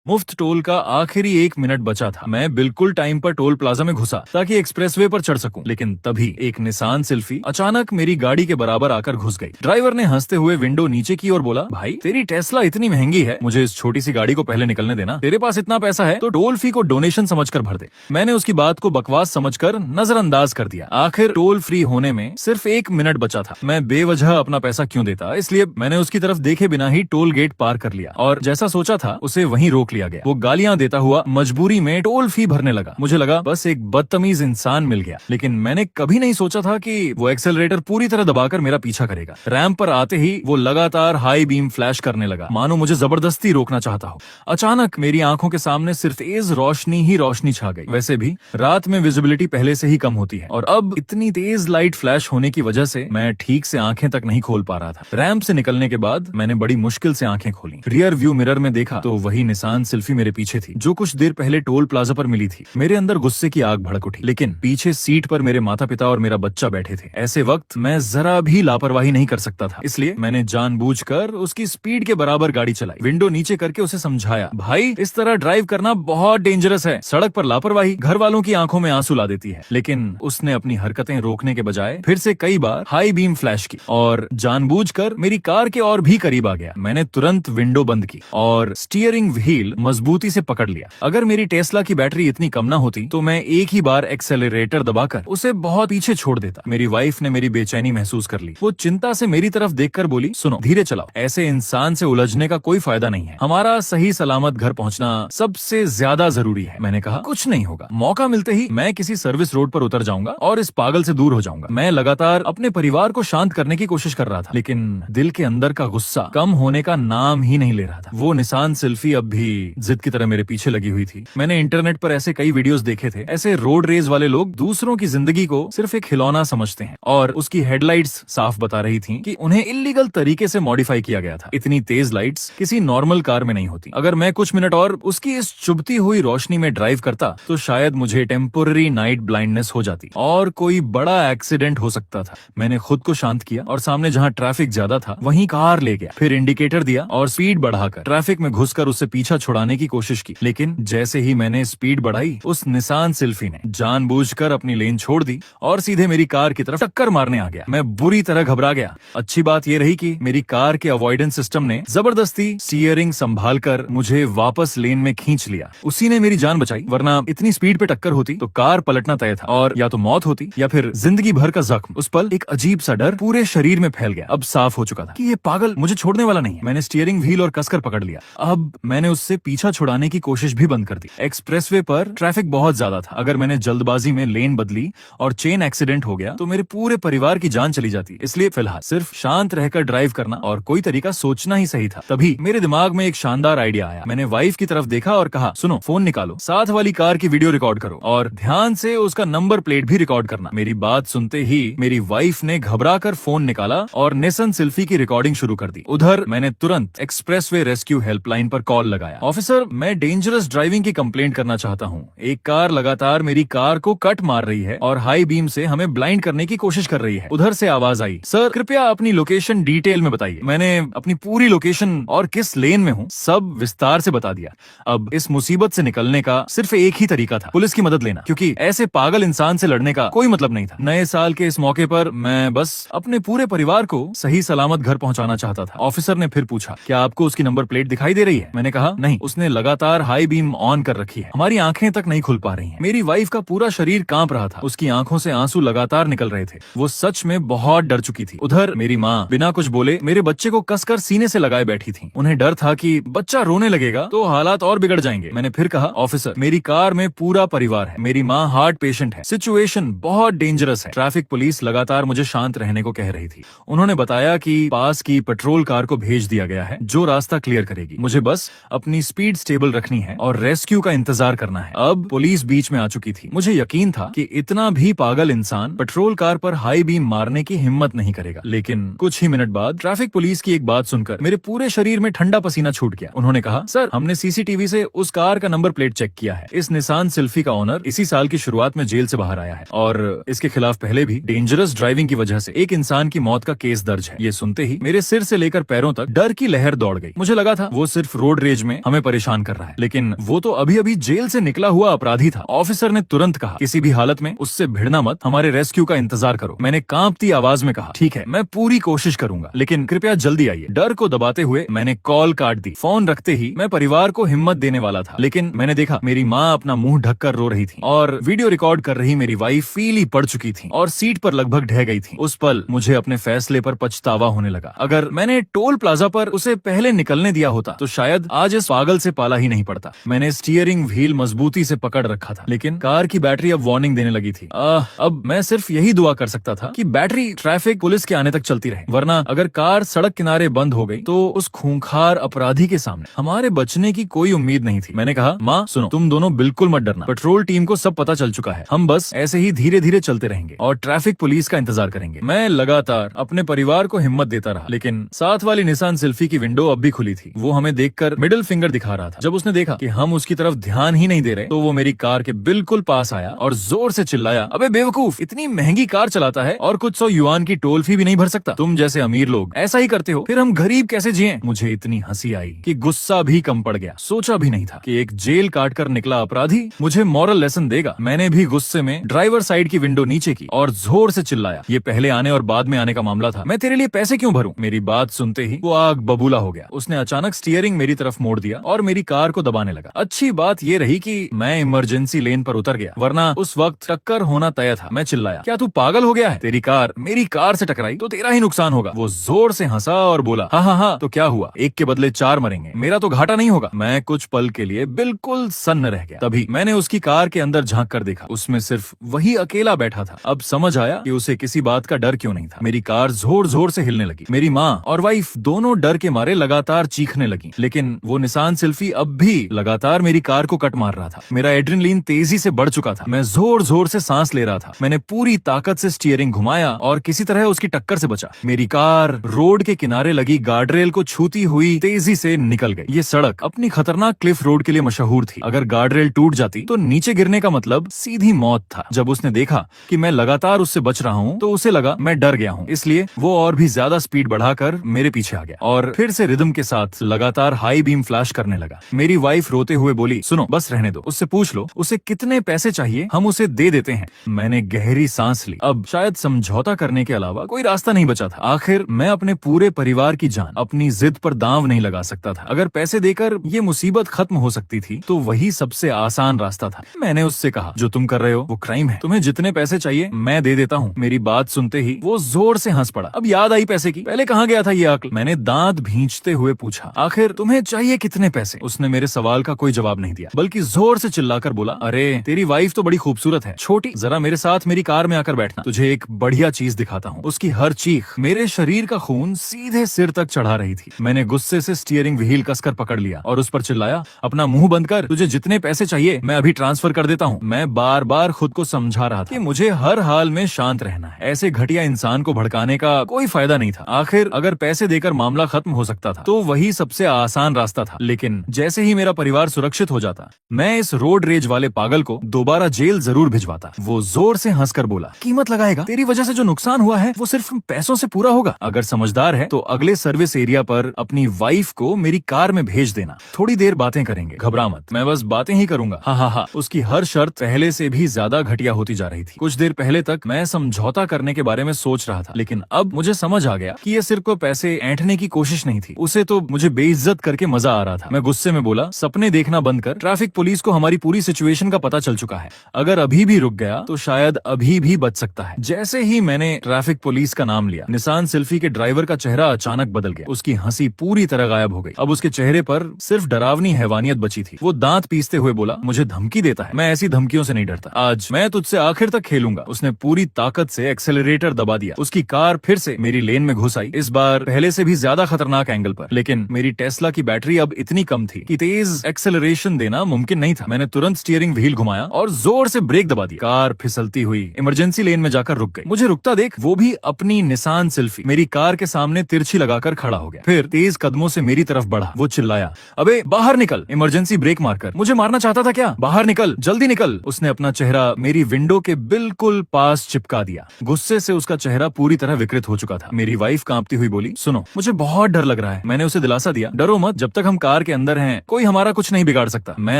मुफ्त टोल का आखिरी 1 मिनट बचा था। मैं बिल्कुल टाइम पर टोल प्लाजा में घुसा ताकि एक्सप्रेसवे पर चढ़ सकूं, लेकिन तभी एक निसान सिल्फी अचानक मेरी गाड़ी के बराबर आकर घुस गई। ड्राइवर ने हंसते हुए विंडो नीचे की और बोला, भाई तेरी टेस्ला इतनी महंगी है, मुझे इस छोटी सी गाड़ी को पहले निकलने देना। तेरे पास इतना पैसा है तो टोल फी को डोनेशन समझकर भर दे। मैंने उसकी बात को बकवास समझकर नजरअंदाज कर दिया। आखिर टोल फ्री होने में सिर्फ 1 मिनट बचा था। मैं बेवजह अपना पैसा क्यों देता, इसलिए मैंने उसकी तरफ देखे बिना ही टोल गेट पार कर लिया और जैसा सोचा था उसे वहीं रोक लिया गया। वो गालियां देता हुआ मजबूरी में टोल फी भरने लगा। मुझे लगा बस एक बदतमीज इंसान मिल गया, लेकिन मैंने कभी नहीं सोचा था कि वो एक्सेलरेटर पूरी तरह दबाकर मेरा पीछा करेगा। रैंप पर आते ही वो लगातार हाई बीम फ्लैश करने लगा, मानो मुझे जबरदस्ती रोकना चाहता हो। अचानक मेरी आंखों के सामने सिर्फ तेज रोशनी ही रोशनी छा गई। वैसे भी रात में विजिबिलिटी पहले से ही कम होती है और अब इतनी तेज लाइट फ्लैश होने की वजह से मैं ठीक से आंखें तक नहीं खोल पा रहा था। रैंप से निकलने के बाद मैंने बड़ी मुश्किल से आंखें खोली। रियर व्यू मिरर में देखा तो वही निसान सिल्फी मेरे पीछे थी, जो कुछ देर पहले टोल प्लाजा पर मिली थी। मेरे अंदर गुस्से की आग भड़क उठी, लेकिन पीछे सीट पर मेरे माता पिता और मेरा बच्चा बैठे थे। ऐसे वक्त मैं जरा भी लापरवाही नहीं कर सकता था, इसलिए मैंने जानबूझकर उसकी स्पीड के बराबर गाड़ी चलाई। विंडो नीचे करके उसे समझाया, भाई इस तरह ड्राइव करना बहुत डेंजरस है, सड़क पर लापरवाही घर वालों की आंखों में आंसू ला देती है। लेकिन उसने अपनी हरकतें रोकने के बजाय फिर से कई बार हाई बीम फ्लैश की और जानबूझकर मेरी कार के और भी करीब आ गया। मैंने तुरंत विंडो बंद की और स्टीयरिंग व्हील मजबूती से पकड़ लिया। अगर मेरी टेस्ला की बैटरी इतनी कम ना होती तो मैं एक ही बार एक्सेलरेटर दबाकर उसे बहुत पीछे छोड़ देता। मेरी वाइफ ने मेरी बेचैनी महसूस कर ली। वो चिंता से मेरी तरफ देखकर बोली, सुनो धीरे चलाओ, ऐसे इंसान से उलझने का कोई फायदा नहीं है, हमारा सही सलामत घर पहुंचना सबसे ज्यादा जरूरी है। मैंने कहा, कुछ नहीं होगा, मौका मिलते ही मैं किसी सर्विस रोड पर उतर जाऊंगा और इस पागल से दूर हो जाऊंगा। मैं लगातार अपने परिवार को शांत करने की कोशिश कर रहा था, लेकिन दिल के अंदर का गुस्सा कम होने का नाम ही नहीं ले रहा था। वो निसान सिल्फी अब भी जिद की तरह मेरे पीछे लगी हुई थी। मैंने इंटरनेट पर ऐसे कई वीडियोस देखे थे। ऐसे रोड रेज वाले लोग दूसरों की जिंदगी को सिर्फ एक खिलौना समझते हैं और उसकी हेडलाइट्स साफ बता रही थी कि उन्हें इल्लीगल तरीके से मॉडिफाई किया गया था। इतनी तेज लाइट्स किसी नॉर्मल कार में नहीं होती। अगर मैं कुछ मिनट और उसकी इस चुभती हुई रोशनी में ड्राइव करता तो शायद मुझे टेम्पोररी नाइट ब्लाइंडनेस हो जाती और कोई बड़ा एक्सीडेंट हो सकता था। मैंने खुद को शांत किया और सामने जहां ट्रैफिक ज्यादा था वहीं कार ले गया, फिर इंडिकेटर दिया और स्पीड बढ़ाकर ट्रैफिक में घुसकर उससे पीछा छुड़ाने की कोशिश की। लेकिन जैसे ही मैंने स्पीड बढ़ाई, उस निसान सिल्फी ने जानबूझकर अपनी लेन छोड़ दी और सीधे मेरी कार की तरफ टक्कर मारने आ गया। मैं बुरी तरह घबरा गया। अच्छी बात यह रही कि मेरी कार के अवॉइडेंस सिस्टम ने जबरदस्ती स्टीयरिंग संभालकर मुझे वापस लेन में खींच लिया। उसी ने मेरी जान बचाई, वरना इतनी स्पीड पे टक्कर होती तो कार पलटना तय था और या तो मौत होती या फिर जिंदगी भर का जख्म। उस पल एक अजीब सा डर पूरे शरीर में फैल गया। अब साफ हो चुका था कि ये पागल मुझे छोड़ने वाला नहीं है। मैंने स्टीयरिंग व्हील और कसकर पकड़ लिया। अब मैंने उससे पीछा छुड़ाने की कोशिश भी बंद कर दी। एक्सप्रेसवे पर ट्रैफिक बहुत ज्यादा था। अगर मैंने जल्दबाजी में लेन बदली और चेन एक्सीडेंट हो गया तो मेरे पूरे परिवार की जान चली जाती। इसलिए फिलहाल सिर्फ शांत रहकर ड्राइव करना और कोई तरीका सोचना ही सही था। तभी मेरे दिमाग में एक शानदार आइडिया आया। मैंने वाइफ की तरफ देखा और कहा, सुनो फोन निकालो, साथ वाली कार की वीडियो रिकॉर्ड करो और ध्यान से उसका नंबर प्लेट भी रिकॉर्ड करना। मेरी बात सुनते ही मेरी वाइफ ने घबराकर फोन निकाला और निसान सिल्फी की रिकॉर्डिंग शुरू कर दी। उधर मैंने तुरंत एक्सप्रेसवे रेस्क्यू हेल्पलाइन पर कॉल लगाया। ऑफिसर, मैं डेंजरस ड्राइविंग की कंप्लेंट करना चाहता हूँ। एक कार लगातार मेरी कार को कट मार रही है और हाई बीम से हमें ब्लाइंड करने की कोशिश कर रही है। उधर से आवाज आई, सर कृपया अपनी लोकेशन डिटेल में बताइए। मैंने अपनी पूरी लोकेशन और किस लेन में हूँ सब विस्तार से बता दिया। अब इस मुसीबत से निकलने का सिर्फ एक ही तरीका था, पुलिस की मदद लेना, क्योंकि ऐसे पागल इंसान से लड़ने का कोई मतलब नहीं था। नए साल के इस मौके पर मैं बस अपने पूरे परिवार को सही सलामत घर पहुंचाना चाहता था। ऑफिसर ने फिर पूछा, क्या आपको उसकी नंबर प्लेट दिखाई दे रही है? मैंने कहा, नहीं, उसने लगातार हाई बीम ऑन कर रखी है, हमारी आंखें तक नहीं खुल पा रही हैं। मेरी वाइफ का पूरा शरीर कांप रहा था, उसकी आंखों से आंसू लगातार निकल रहे थे। वो सच में बहुत डर चुकी थी। उधर मेरी माँ बिना कुछ बोले मेरे बच्चे को कसकर सीने से लगाए बैठी थी। उन्हें डर था कि बच्चा रोने लगेगा तो हालात और बिगड़ जाएंगे। मैंने फिर कहा, ऑफिसर मेरी कार में पूरा परिवार है, मेरी माँ हार्ट पेशेंट है, सिचुएशन बहुत डेंजरस है। ट्रैफिक पुलिस लगातार मुझे शांत रहने को कह रही थी। उन्होंने बताया कि पास की पेट्रोल कार को भेज दिया गया है जो रास्ता क्लियर करेगी। मुझे बस अपनी स्पीड स्टेबल रखनी है और रेस्क्यू का इंतजार करना है। अब पुलिस बीच में आ चुकी थी। मुझे यकीन था कि इतना भी पागल इंसान पेट्रोल कार पर हाई बीम मारने की हिम्मत नहीं करेगा। लेकिन कुछ ही मिनट बाद ट्रैफिक पुलिस की एक बात सुनकर मेरे पूरे शरीर में ठंडा पसीना छूट गया। उन्होंने कहा, सर हमने सीसीटीवी से उस कार का नंबर प्लेट चेक किया है। इस निसान सिल्फी का ओनर इसी साल की शुरुआत में जेल से बाहर आया है और इसके खिलाफ पहले भी डेंजरस ड्राइविंग की वजह से एक इंसान की मौत का केस दर्ज है। ये सुनते ही मेरे सिर से लेकर पैरों तक डर की लहर दौड़ गई। मुझे लगा था वो सिर्फ रोड रेज में हमें हमें परेशान कर रहा है। लेकिन वो तो अभी अभी जेल से निकला हुआ अपराधी था। ऑफिसर ने तुरंत कहा, किसी भी हालत में उससे भिड़ना मत, हमारे रेस्क्यू का इंतजार करो। मैंने कांपती आवाज में कहा, ठीक है, मैं पूरी कोशिश करूंगा, लेकिन कृपया जल्दी आइए। डर को दबाते हुए मैंने कॉल काट दी। फोन रखते ही मैं परिवार को हिम्मत देने वाला था, लेकिन मैंने देखा मेरी माँ अपना मुंह ढककर रो रही थी और वीडियो रिकॉर्ड कर रही मेरी वाइफ पीली पड़ चुकी थी और सीट पर लगभग ढह गई थी। उस पल मुझे अपने फैसले पर पछतावा होने लगा। अगर मैंने टोल प्लाजा पर उसे पहले निकलने दिया होता तो शायद आज इस पागल से पाला ही नहीं पड़ता। मैंने स्टीयरिंग व्हील मजबूती से पकड़ रखा था, लेकिन कार की बैटरी अब वार्निंग देने लगी थी। अब मैं सिर्फ यही दुआ कर सकता था कि बैटरी ट्रैफिक पुलिस के आने तक चलती रहे, वरना अगर कार सड़क किनारे बंद हो गई तो उस खूंखार अपराधी के सामने हमारे बचने की कोई उम्मीद नहीं थी। मैंने कहा, माँ सुनो, तुम दोनों बिल्कुल मत डरना, पेट्रोल टीम को सब पता चल चुका है, हम बस ऐसे ही धीरे धीरे चलते रहेंगे और ट्रैफिक पुलिस का इंतजार करेंगे। मैं लगातार अपने परिवार को हिम्मत देता रहा, लेकिन साथ वाली निसान सिल्फी की विंडो अब भी खुली थी। वो हमें देखकर मिडिल फिंगर दिखा रहा था। जब उसने देखा कि हम उसकी तरफ ध्यान ही नहीं दे रहे तो वो मेरी कार के बिल्कुल पास आया और जोर से चिल्लाया, अबे बेवकूफ, इतनी महंगी कार चलाता है और कुछ 100 युआन की टोल फी भी नहीं भर सकता। तुम जैसे अमीर लोग ऐसा ही करते हो, फिर हम गरीब कैसे जिएं? मुझे इतनी हंसी आई कि गुस्सा भी कम पड़ गया। सोचा भी नहीं था कि एक जेल काटकर निकला अपराधी मुझे मॉरल लेसन देगा। मैंने भी गुस्से में ड्राइवर साइड की विंडो नीचे की और जोर से चिल्लाया, ये पहले आने और बाद में आने का मामला था, मैं तेरे लिए पैसे क्यों भरूं? मेरी बात सुनते ही वो आग बबूला हो गया। उसने अचानक स्टीयरिंग मेरी तरफ मोड़ दिया और मेरी कार को दबाने लगा। अच्छी बात ये रही कि मैं इमरजेंसी लेन पर उतर गया, वरना उस वक्त टक्कर होना तय था। मैं चिल्लाया, क्या तू पागल हो गया है? तेरी कार मेरी कार से टकराई तो तेरा ही नुकसान होगा। वो जोर से हंसा और बोला, हाँ हाँ हाँ, तो क्या हुआ, एक के बदले 4 मरेंगे, मेरा तो घाटा नहीं होगा। मैं कुछ पल के लिए बिल्कुल सन्न रह गया। तभी मैंने उसकी कार के अंदर झांक कर देखा, उसमें सिर्फ वही अकेला बैठा था। अब समझ आया कि उसे किसी बात का डर क्यों नहीं था। मेरी कार जोर जोर से हिलने लगी। मेरी माँ और वाइफ दोनों डर के मारे लगातार चीखने लगी, लेकिन वो निसान सिल्फी अब भी लगातार मेरी कार को कट मार रहा था। मेरा एड्रेनलिन तेजी से बढ़ चुका था। मैं जोर जोर से सांस ले रहा था। मैंने पूरी ताकत से स्टीयरिंग घुमाया और किसी तरह उसकी टक्कर से बचा। मेरी कार रोड के किनारे लगी गार्डरेल को छूती हुई तेजी से निकल गई। ये सड़क अपनी खतरनाक क्लिफ रोड के लिए मशहूर थी। अगर गार्डरेल टूट जाती तो नीचे गिरने का मतलब सीधी मौत था। जब उसने देखा कि मैं लगातार उससे बच रहा हूँ तो उसे लगा मैं डर गया हूँ, इसलिए वो और भी ज्यादा स्पीड बढ़ाकर मेरे पीछे आ गया और फिर से रिदम के साथ लगातार हाई बीम फ्लैश करने लगा। मेरी वाइफ रोते हुए बोली, सुनो बस रहने दो, उससे पूछ लो उसे कितने पैसे चाहिए, हम उसे दे देते हैं। मैंने गहरी सांस ली। अब शायद समझौता करने के अलावा कोई रास्ता नहीं बचा था। आखिर मैं अपने पूरे परिवार की जान अपनी जिद पर दांव नहीं लगा सकता था। अगर पैसे देकर ये मुसीबत खत्म हो सकती थी तो वही सबसे आसान रास्ता था। मैंने उससे कहा, जो तुम कर रहे हो वो क्राइम है, तुम्हें जितने पैसे चाहिए मैं दे देता हूँ। मेरी बात सुनते ही वो जोर से हंस पड़ा। अब याद आई पैसे की, पहले कहाँ गया था ये अक्ल? मैंने दांत भींचते हुए पूछा, आखिर तुम्हें चाहिए कितने पैसे? उसने मेरे सवाल का कोई जवाब नहीं दिया, बल्कि जोर से चिल्लाकर बोला, अरे तेरी वाइफ तो बड़ी खूबसूरत है, छोटी, जरा मेरे साथ मेरी कार में आकर बैठना, तुझे एक बढ़िया चीज दिखाता हूँ। उसकी हर चीख मेरे शरीर का खून सीधे सिर तक चढ़ा रही थी। मैंने गुस्से से स्टीयरिंग व्हील कसकर पकड़ लिया और उस पर चिल्लाया, अपना मुंह बंद कर, तुझे जितने पैसे चाहिए मैं अभी ट्रांसफर कर देता हूँ। मैं बार बार खुद को समझा रहा था कि मुझे हर हाल में शांत रहना है। ऐसे घटिया इंसान को भड़काने का कोई फायदा नहीं था। आखिर अगर पैसे देकर मामला खत्म हो सकता था तो वही सबसे आसान रास्ता था। लेकिन जैसे ही मेरा परिवार सुरक्षित हो जाता, मैं इस रोड रेज वाले पागल को दोबारा जेल जरूर भिजवाता। वो जोर से हंसकर बोला, कीमत लगाएगा? तेरी वजह से जो नुकसान हुआ है वो सिर्फ पैसों से पूरा होगा। अगर समझदार है तो अगले सर्विस एरिया पर अपनी वाइफ को मेरी कार में भेज देना, थोड़ी देर बातें करेंगे, घबरा मत, मैं बस बातें ही करूंगा। हाँ हाँ हाँ। उसकी हर शर्त पहले से भी ज्यादा घटिया होती जा रही थी। कुछ देर पहले तक मैं समझौता करने के बारे में सोच रहा था, लेकिन अब मुझे समझ आ गया कि ये सिर्फ पैसे ऐंठने की कोशिश नहीं थी, उसे तो मुझे बेइज्जत करके मजा आ रहा था। मैं गुस्से में बोला, सपने देखना बंद कर, ट्रैफिक पुलिस को हमारी पूरी सिचुएशन का पता चल चुका है, अगर अभी भी रुक गया तो शायद अभी भी बच सकता है। जैसे ही मैंने ट्रैफिक पुलिस का नाम लिया, निसान सिल्फी के ड्राइवर का चेहरा अचानक बदल गया। उसकी हंसी पूरी तरह गायब हो गई। अब उसके चेहरे पर सिर्फ डरावनी हैवानियत बची थी। वो दांत पीसते हुए बोला, मुझे धमकी देता है? मैं ऐसी धमकियों से नहीं डरता, आज मैं तुझसे आखिर तक खेलूंगा। उसने पूरी ताकत से एक्सेलरेटर दबा दिया। उसकी कार फिर से मेरी लेन में घुस आई, इस बार पहले से भी ज्यादा खतरनाक एंगल पर। लेकिन मेरी टेस्ला की बैटरी अब इतनी कम थी कि तेज एक्सेलरेशन देना मुमकिन नहीं था। मैंने तुरंत स्टीयरिंग व्हील घुमाया और जोर से ब्रेक दबा दिया। कार फिसलती हुई इमरजेंसी लेन में जाकर रुक गई। मुझे रुकता देख वो भी अपनी निसान सिल्फी मेरी कार के सामने तिरछी लगाकर खड़ा हो गया। फिर तेज कदमों से मेरी तरफ बढ़ा। वो चिल्लाया, अबे बाहर निकल, इमरजेंसी ब्रेक मारकर। मुझे मारना चाहता था क्या? बाहर निकल, जल्दी निकल। उसने अपना चेहरा मेरी विंडो के बिल्कुल पास चिपका दिया। गुस्से से उसका चेहरा पूरी तरह विकृत हो चुका था। मेरी वाइफ कांपती हुई बोली, सुनो मुझे बहुत डर लग रहा है। मैंने उसे दिलासा दिया, डरो मत, जब तक हम कार के अंदर हैं, कोई हमारा कुछ नहीं बिगाड़ सकता। मैं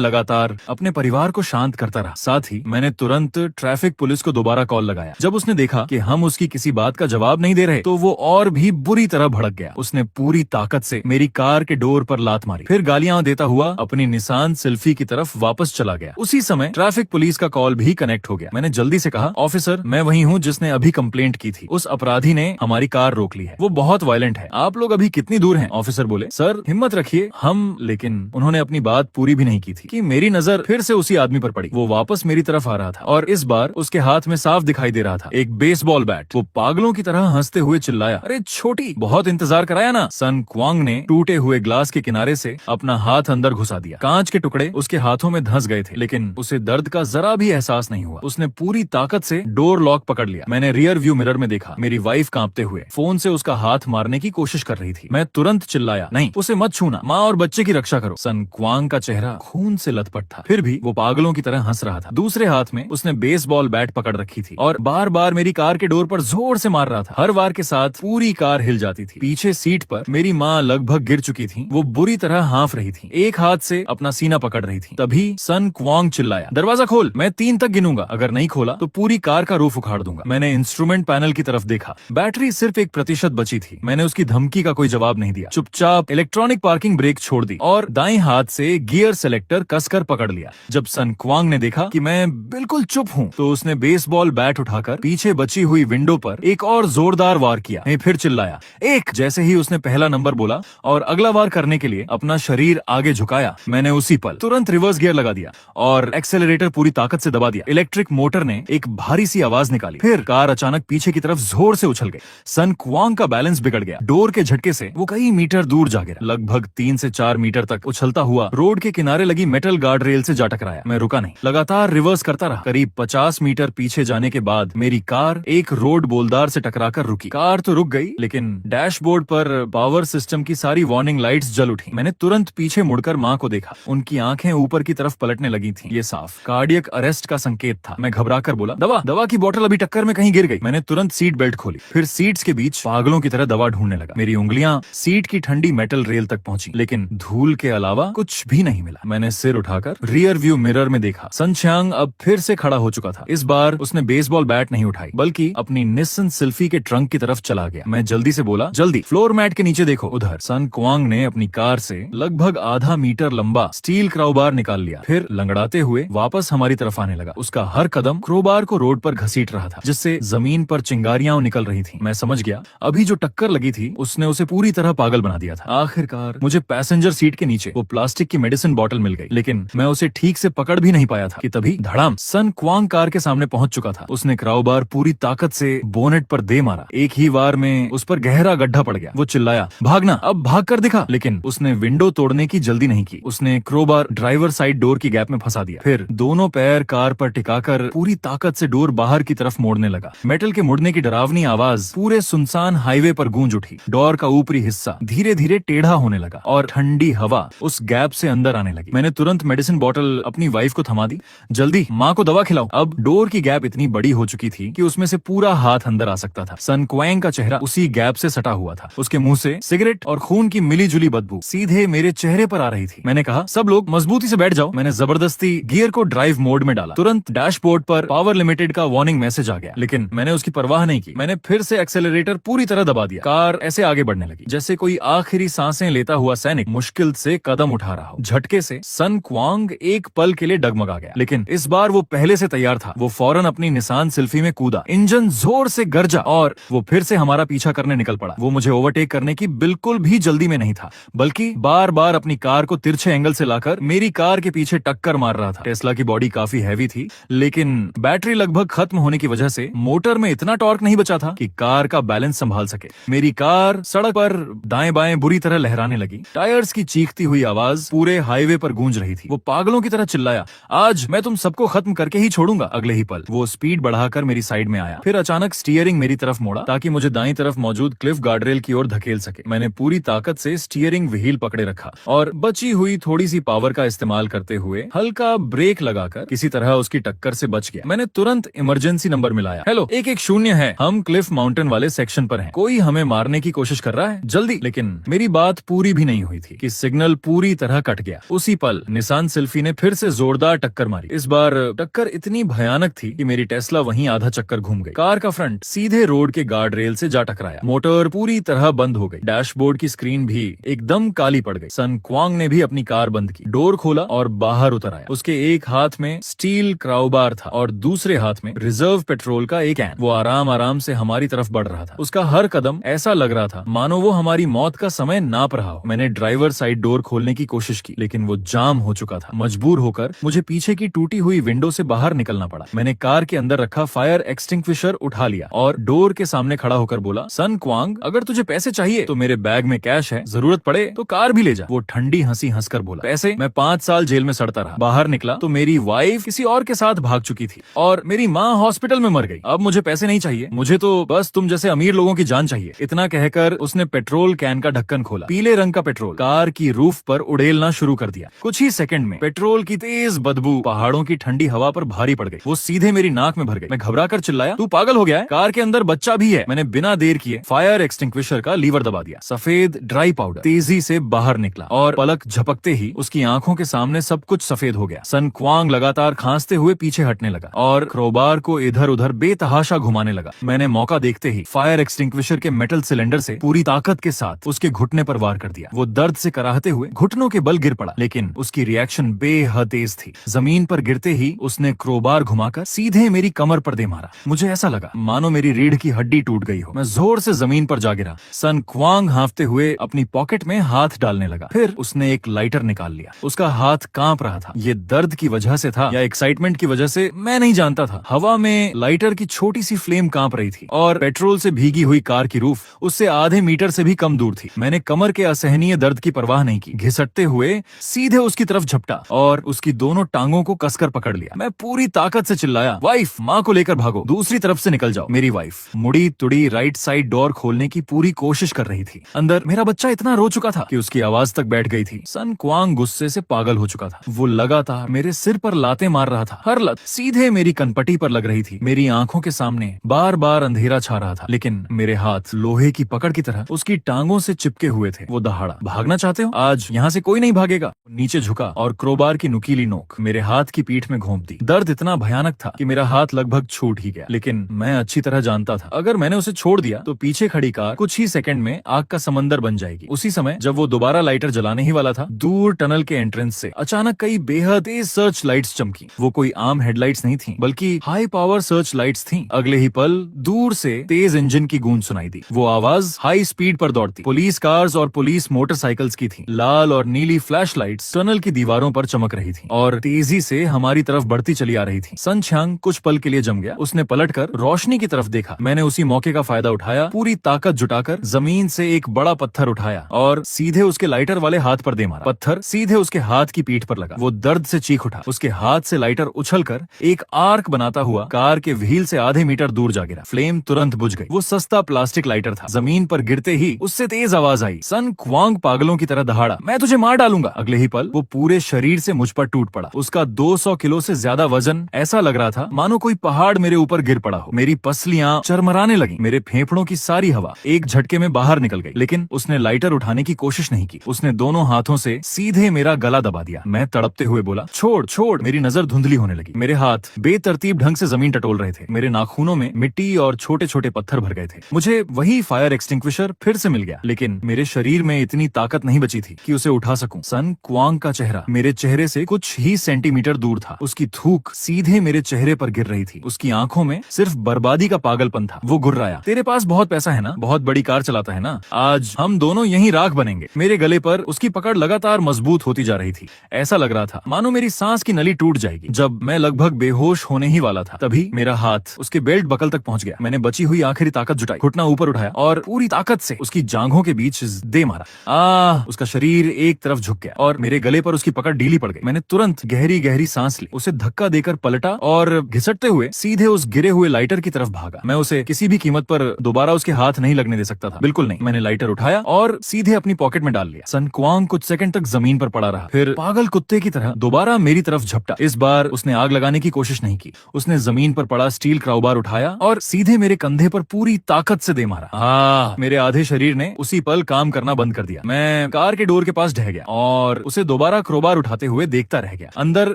लगातार अपने परिवार को शांत करता रहा। साथ ही मैंने तुरंत ट्रैफिक पुलिस को दोबारा कॉल लगाया। जब उसने देखा कि हम उसकी किसी बात का जवाब नहीं दे रहे तो वो और भी बुरी तरह भड़क गया। उसने पूरी ताकत से मेरी कार के डोर पर लात मारी, फिर गालियां देता हुआ अपनी निसान सिल्फी की तरफ वापस चला गया। उसी समय ट्रैफिक पुलिस का कॉल भी कनेक्ट हो गया। मैंने जल्दी से कहा, ऑफिसर मैं वही हूँ जिसने अभी कंप्लेंट की थी। उस अपराधी ने हमारी कार रोक ली है, वो बहुत वायलेंट है। आप लोग अभी कितनी दूर हैं? ऑफिसर बोले, सर हिम्मत रखिए हम। लेकिन उन्होंने अपनी बात पूरी भी नहीं की थी कि मेरी नजर फिर से उसी आदमी पर पड़ी। वो वापस मेरी तरफ आ रहा था और इस बार उसके हाथ में साफ दिखाई दे रहा था एक बेसबॉल बैट। वो पागलों की तरह हंसते हुए चिल्लाया, अरे छोटी, बहुत इंतजार कराया ना। सन क्वांग ने टूटे हुए ग्लास के किनारे से अपना हाथ अंदर घुसा दिया। कांच के टुकड़े उसके हाथों में धंस गए थे, लेकिन उसे दर्द का जरा भी एहसास नहीं हुआ। उसने पूरी ताकत से डोर लॉक पकड़ लिया। मैंने रियर व्यू मिरर में देखा, मेरी वाइफ कांपते हुए फोन से उसका हाथ मारने की कोशिश कर रही थी। मैं तुरंत चिल्लाया, नहीं उसे मत छूना, माँ और बच्चे की रक्षा करो। सन क्वांग का चेहरा खून से लथपथ था, फिर भी वो पागलों की तरह हंस रहा था। दूसरे हाथ में उसने बेसबॉल बैट पकड़ रखी थी और बार बार मेरी कार के डोर पर जोर से मार रहा था। हर वार के साथ पूरी कार हिल जाती थी। पीछे सीट पर मेरी माँ लगभग गिर चुकी थी, वो बुरी तरह हाँफ रही थी, एक हाथ से अपना सीना पकड़ रही थी। तभी सन क्वांग चिल्लाया, दरवाजा खोल, मैं 3 तक गिनूंगा, अगर नहीं खोला तो पूरी कार का रूफ उखाड़ दूंगा। मैंने इंस्ट्रूमेंट पैनल की तरफ देखा, बैटरी सिर्फ 1% बची थी। मैंने उसकी धमकी का कोई जवाब नहीं दिया, चुपचाप इलेक्ट्रॉनिक पार्किंग ब्रेक छोड़ दी और दाएं हाथ से गियर सेलेक्टर कसकर पकड़ लिया। जब सन क्वांग ने देखा कि मैं बिल्कुल चुप हूँ तो उसने बेसबॉल बैट उठाकर पीछे बची हुई विंडो पर एक और जोरदार वार किया। मैं फिर चिल्लाया, एक। जैसे ही उसने पहला नंबर बोला और अगला वार करने के लिए अपना शरीर आगे झुकाया, मैंने उसी पल तुरंत रिवर्स गियर लगा दिया और एक्सेलरेटर पूरी ताकत से दबा दिया। इलेक्ट्रिक मोटर ने एक भारी सी आवाज निकाली, फिर कार अचानक पीछे की तरफ जोर से उछल गई। सन क्वांग का बैलेंस बिगड़ गया। डोर के झटके से वो कई मीटर दूर जा गिरा, लगभग 3 से 4 मीटर तक उछलता हुआ रोड के किनारे लगी मेटल गार्ड रेल से जा टकराया। मैं रुका नहीं, लगातार रिवर्स करता रहा। करीब 50 मीटर पीछे जाने के बाद मेरी कार एक रोड बोलदार से टकराकर रुकी। कार तो रुक गई, लेकिन डैशबोर्ड पर पावर सिस्टम की सारी वार्निंग लाइट्स जल उठी। मैंने तुरंत पीछे मुड़कर माँ को देखा, उनकी आंखें ऊपर की तरफ पलटने लगी थीं। ये साफ कार्डियक अरेस्ट का संकेत था। मैं घबराकर बोला, दवा की बोतल अभी टक्कर में कहीं गिर गई। मैंने तुरंत सीट बेल्ट खोली, फिर सीट्स के बीच पागलों की तरह दवा ढूंढने लगा। मेरी उंगलियां सीट की ठंडी मेटल रेल तक पहुंची, लेकिन धूल के अलावा कुछ भी नहीं मिला। मैंने सिर उठाकर रियर व्यू मिरर में देखा। सन च्यांग अब फिर से खड़ा हो चुका था। इस बार उसने बेसबॉल बैट नहीं उठाई, बल्कि अपनी निस्सन सिल्फी के ट्रंक की तरफ चला गया। मैं जल्दी से बोला, जल्दी फ्लोर मैट के नीचे देखो, उधर। सन क्वांग ने अपनी कार से लगभग आधा मीटर लंबा स्टील क्राउबार निकाल लिया, फिर लंगड़ाते हुए वापस हमारी तरफ आने लगा। उसका हर कदम क्रोबार को रोड पर घसीट रहा था, जिससे जमीन पर चिंगारियां निकल रही थी। मैं समझ गया, अभी जो टक्कर लगी थी उसने उसे पूरी तरह पागल बना दिया था। आखिरकार मुझे पैसेंजर सीट के नीचे वो प्लास्टिक की मेडिसिन बॉटल मिल गई, लेकिन मैं उसे ठीक से पकड़ भी नहीं पाया था कि तभी धड़ाम, सन क्वांग कार के सामने पहुंच चुका था। उसने क्राउबार पूरी ताकत से बोनेट पर दे मारा। एक ही वार में उस पर गहरा गड्ढा पड़ गया। वो चिल्लाया, भागना, अब भाग कर दिखा। लेकिन उसने विंडो तोड़ने की जल्दी नहीं की। उसने क्रोबार ड्राइवर साइड डोर की गैप में फंसा दिया, फिर दोनों पैर कार पर टिकाकर पूरी ताकत से डोर बाहर की तरफ मोड़ने लगा। मेटल के मुड़ने की डरावनी आवाज पूरे सुनसान हाईवे पर गूंज उठी। डोर का ऊपरी हिस्सा धीरे धीरे टेढ़ा होने लगा और ठंडी हवा उस गैप से अंदर आने लगी। मैंने तुरंत मेडिसिन बॉटल अपनी वाइफ को थमा दी, जल्दी माँ को दवा खिलाओ। अब डोर की गैप इतनी बड़ी हो चुकी थी कि उसमें से पूरा हाथ अंदर आ सकता था। सन क्वांग का चेहरा उसी गैप से सटा हुआ था। उसके मुंह से सिगरेट और खून की मिली जुली बदबू सीधे मेरे चेहरे पर आ रही थी। मैंने कहा, सब लोग मजबूती से बैठ जाओ। मैंने जबरदस्ती गियर को ड्राइव मोड में डाला। तुरंत डैशबोर्ड पर पावर लिमिटेड का वार्निंग मैसेज आ गया, लेकिन मैंने उसकी परवाह नहीं की। मैंने फिर से एक्सेलरेटर पूरी तरह दबा दिया। कार ऐसे आगे बढ़ने लगी जैसे कोई आखिरी सांसें लेता हुआ सैनिक मुश्किल से कदम उठा रहा हो। झटके से सन क्वांग एक पल के लिए डगमगा गया, लेकिन इस बार वो पहले से तैयार था। वो फौरन अपनी निसान सिल्फी में कूदा, इंजन जोर से गरजा और वो फिर से हमारा पीछा करने निकल पड़ा। वो मुझे ओवरटेक करने की बिल्कुल भी जल्दी में नहीं था, बल्कि बार बार अपनी कार को तिरछे एंगल से लाकर मेरी कार के पीछे टक्कर मार रहा था। टेस्ला की बॉडी काफी हैवी थी, लेकिन बैटरी लगभग खत्म होने की वजह से मोटर में इतना टॉर्क नहीं बचा था कि कार का बैलेंस संभाल सके। मेरी कार सड़क पर दाएं बाएं बुरी तरह लहराने लगी। टायर्स की चीखती हुई आवाज पूरे हाईवे पर गूंज रही थी। वो पागलों की तरह चिल्लाया, आज मैं तुम सबको खत्म करके ही छोड़ूंगा। अगले ही पल वो स्पीड बढ़ाकर मेरी साइड में आया, फिर अचानक स्टीयरिंग मेरी तरफ मोड़ा ताकि मुझे दाईं तरफ मौजूद क्लिफ गार्डरेल की ओर धकेल सके। मैंने पूरी ताकत से स्टीयरिंग व्हील पकड़े रखा और बची हुई थोड़ी सी पावर का इस्तेमाल करते हुए हल्का ब्रेक लगाकर किसी तरह उसकी टक्कर से बच गया। मैंने तुरंत इमरजेंसी नंबर मिलाया। हेलो, 110 है, हम क्लिफ माउंटेन वाले सेक्शन पर हैं। कोई हमें मारने की कोशिश कर रहा है, जल्दी। लेकिन मेरी बात पूरी भी नहीं हुई थी कि सिग्नल पूरी तरह कट गया। उसी पल निसान सिल्फी ने फिर से जोरदार टक्कर मारी। इस बार टक्कर इतनी भयानक थी कि मेरी टेस्ला वहीं आधा चक्कर घूम गई। कार का फ्रंट सीधे रोड के गार्ड रेल से जा टकराया। मोटर पूरी तरह बंद हो गई। डैशबोर्ड की स्क्रीन भी एकदम काली पड़ गई। सन क्वांग ने भी अपनी कार बंद की, डोर खोला और बाहर उतर आया। उसके एक हाथ में स्टील क्राउबार था और दूसरे हाथ में रिजर्व पेट्रोल का एक कैन। वो आराम आराम से हमारी तरफ बढ़ रहा था। उसका हर कदम ऐसा लग रहा था मानो वो हमारी मौत का समय नाप रहा हो। मैंने ड्राइवर साइड डोर खोलने की कोशिश की, लेकिन वो जाम हो चुका था। मजबूर होकर मुझे पीछे की टूटी हुई विंडो से बाहर निकलना पड़ा। मैंने कार के अंदर रखा फायर एक्सटिंग्विशर उठा लिया और डोर के सामने खड़ा होकर बोला, सन क्वांग, अगर तुझे पैसे चाहिए तो मेरे बैग में कैश है, जरूरत पड़े तो कार भी ले जा। वो ठंडी हंसी हंसकर बोला, पैसे? मैं 5 साल जेल में सड़ता रहा। बाहर निकला तो मेरी वाइफ किसी और के साथ भाग चुकी थी और मेरी माँ हॉस्पिटल में मर गई। अब मुझे पैसे नहीं चाहिए, मुझे तो बस तुम जैसे अमीर लोगों की जान चाहिए। इतना कहकर उसने पेट्रोल कैन का ढक्कन खोला। पीले रंग का पेट्रोल कार की रूफ पर उड़ेलना शुरू कर दिया। कुछ ही सेकंड में पेट्रोल की तेज बदबू पहाड़ों की ठंडी हवा पर भारी पड़ गई। वो सीधे मेरी नाक में भर गई। मैं घबरा कर चिल्लाया, तू पागल हो गया है? कार के अंदर बच्चा भी है। मैंने बिना देर किए फायर एक्सटिंग्विशर का लीवर दबा दिया। सफेद ड्राई पाउडर तेजी से बाहर निकला और पलक झपकते ही उसकी आंखों के सामने सब कुछ सफेद हो गया। सन क्वांग लगातार खांसते हुए पीछे हटने लगा और क्रोबार को इधर उधर बेतहाशा घुमाने लगा। मैंने मौका देखते ही फायर एक्सटिंग्विशर के मेटल सिलेंडर से पूरी ताकत के साथ उसके घुटने पर वार कर दिया। वो दर्द से कराहते हुए घुटनों के बल गिर पड़ा, लेकिन उसकी रिएक्शन बेहद तेज थी। जमीन पर गिरते ही उसने क्रोबार घुमाकर सीधे मेरी कमर पर दे मारा। मुझे ऐसा लगा मानो मेरी रीढ़ की हड्डी टूट गई हो। मैं जोर से जमीन पर जा गिरा। सन क्वांग हांफते हुए अपनी पॉकेट में हाथ डालने लगा। फिर उसने एक लाइटर निकाल लिया। उसका हाथ कांप रहा था। ये दर्द की वजह से था या एक्साइटमेंट की वजह से, मैं नहीं जानता था। हवा में लाइटर की छोटी सी फ्लेम कांप रही थी और पेट्रोल से भीगी हुई कार की रूफ उससे आधे मीटर से भी कम दूर थी। मैंने कमर के असहनीय दर्द की परवाह नहीं की। घिसटते हुए सीधे उसकी तरफ झपटा और उसकी दोनों टांगों को कसकर पकड़ लिया। मैं पूरी ताकत से चिल्लाया, वाइफ, माँ को लेकर भागो, दूसरी तरफ से निकल जाओ। मेरी वाइफ मुड़ी तुड़ी राइट साइड डोर खोलने की पूरी कोशिश कर रही थी। अंदर मेरा बच्चा इतना रो चुका था कि उसकी आवाज तक बैठ गई थी। सन क्वांग गुस्से से पागल हो चुका था। वो लगातार मेरे सिर पर लातें मार रहा था। हर लत सीधे मेरी कनपटी पर लग रही थी। मेरी आंखों के सामने बार बार अंधेरा छा रहा था, लेकिन मेरे हाथ लोहे की पकड़ की तरह उसकी टांगों से चिपके हुए थे। वो दहाड़ा, भागना चाहते हो? आज यहाँ से कोई नहीं भागेगा। नीचे झुका और क्रोबार की नुकीली नोक मेरे हाथ की पीठ में घोंप दी। दर्द इतना भयानक था कि मेरा हाथ लगभग छूट ही गया, लेकिन मैं अच्छी तरह जानता था अगर मैंने उसे छोड़ दिया तो पीछे खड़ी कार कुछ ही सेकंड में आग का समंदर बन जाएगी। उसी समय जब वो दोबारा लाइटर जलाने ही वाला था, दूर टनल के एंट्रेंस से अचानक कई बेहद तेज सर्च लाइट्स चमकी। वो कोई आम हेडलाइट्स नहीं थी, बल्कि हाई पावर सर्च लाइट्स थी। अगले ही पल दूर से तेज इंजन की गूंज सुनाई दी। वो आवाज हाई स्पीड पर दौड़ती पुलिस कार्स और पुलिस मोटरसाइकिल्स की थी। लाल और नीली फ्लैश लाइट्स टनल की दीवारों पर चमक रही थी और तेजी से हमारी तरफ बढ़ती चली आ रही थी। सन छियांग कुछ पल के लिए जम गया। उसने पलटकर रोशनी की तरफ देखा। मैंने उसी मौके का फायदा उठाया, पूरी ताकत जुटाकर जमीन से एक बड़ा पत्थर उठाया और सीधे उसके लाइटर वाले हाथ पर दे मारा। पत्थर सीधे उसके हाथ की पीठ पर लगा। वो दर्द से चीख उठा। उसके हाथ से लाइटर उछलकर एक आर्क बनाता हुआ कार के व्हील से आधे मीटर दूर जा गिरा। फ्लेम तुरंत बुझ गई। वो सस्ता प्लास्टिक लाइटर था। जमीन पर गिरते ही उससे तेज आवाज आई। सन क्वांग पागलों की तरह दहाड़ा, मैं तुझे मार डालूंगा। अगले ही पल वो पूरे शरीर से मुझ पर टूट पड़ा। उसका 200 किलो से ज्यादा वजन, ऐसा लग रहा था मानो कोई पहाड़ मेरे ऊपर गिर पड़ा हो। मेरी पसलियां चरमराने लगी। मेरे फेफड़ों की सारी हवा एक झटके में बाहर निकल गई। लेकिन उसने लाइटर उठाने की कोशिश नहीं की। उसने दोनों हाथों से सीधे मेरा गला दबा दिया। मैं तड़पते हुए बोला, छोड़ छोड़। मेरी नजर धुंधली होने लगी। मेरे हाथ बेतरतीब ढंग से जमीन टटोल रहे थे। मेरे नाखूनों में मिट्टी और छोटे छोटे पत्थर भर गए थे। मुझे वही फायर एक्सटिंग्विशर फिर से मिल गया, लेकिन मेरे शरीर में इतनी ताकत नहीं बची थी कि उसे उठा सकूं। सन क्वांग का चेहरा मेरे चेहरे से कुछ ही सेंटीमीटर दूर था। उसकी थूक सीधे मेरे चेहरे पर गिर रही थी। उसकी आंखों में सिर्फ बर्बादी का पागलपन था। वो गुर्राया, तेरे पास बहुत पैसा है ना, बहुत बड़ी कार चलाता है ना, आज हम दोनों यहीं राख बनेंगे। मेरे गले पर उसकी पकड़ लगातार मजबूत होती जा रही थी। ऐसा लग रहा था मानो मेरी सांस की नली टूट जाएगी। जब मैं लगभग बेहोश होने ही वाला था, तभी मेरा हाथ उसके बेल्ट बकल तक पहुंच गया। मैंने बची हुई आखिरी ताकत जुटाई, घुटना ऊपर उठाया और पूरी ताकत से उसकी जांघों के बीच दे मारा। उसका शरीर एक तरफ झुक गया और मेरे गले पर उसकी पकड़ ढीली पड़ गई। मैंने तुरंत गहरी गहरी सांस ली, उसे धक्का देकर पलटा और घिसटते हुए सीधे उस गिरे हुए लाइटर की तरफ भागा। मैं उसे किसी भी कीमत पर दोबारा उसके हाथ नहीं लगने दे सकता था, बिल्कुल नहीं। मैंने लाइटर उठाया और सीधे अपनी पॉकेट में डाल लिया। सन क्वांग कुछ सेकंड तक जमीन पर पड़ा रहा, फिर पागल कुत्ते की तरह दोबारा मेरी तरफ झपटा। इस बार उसने आग लगाने की कोशिश नहीं की। उसने जमीन पर पड़ा स्टील क्राउबार उठाया और सीधे मेरे कंधे पर पूरी ताकत से दे मारा। मेरे आधे शरीर ने उसी पल काम करना बंद कर दिया। मैं कार के डोर के पास ढह गया और उसे दोबारा क्रोबार उठाते हुए देखता रह गया। अंदर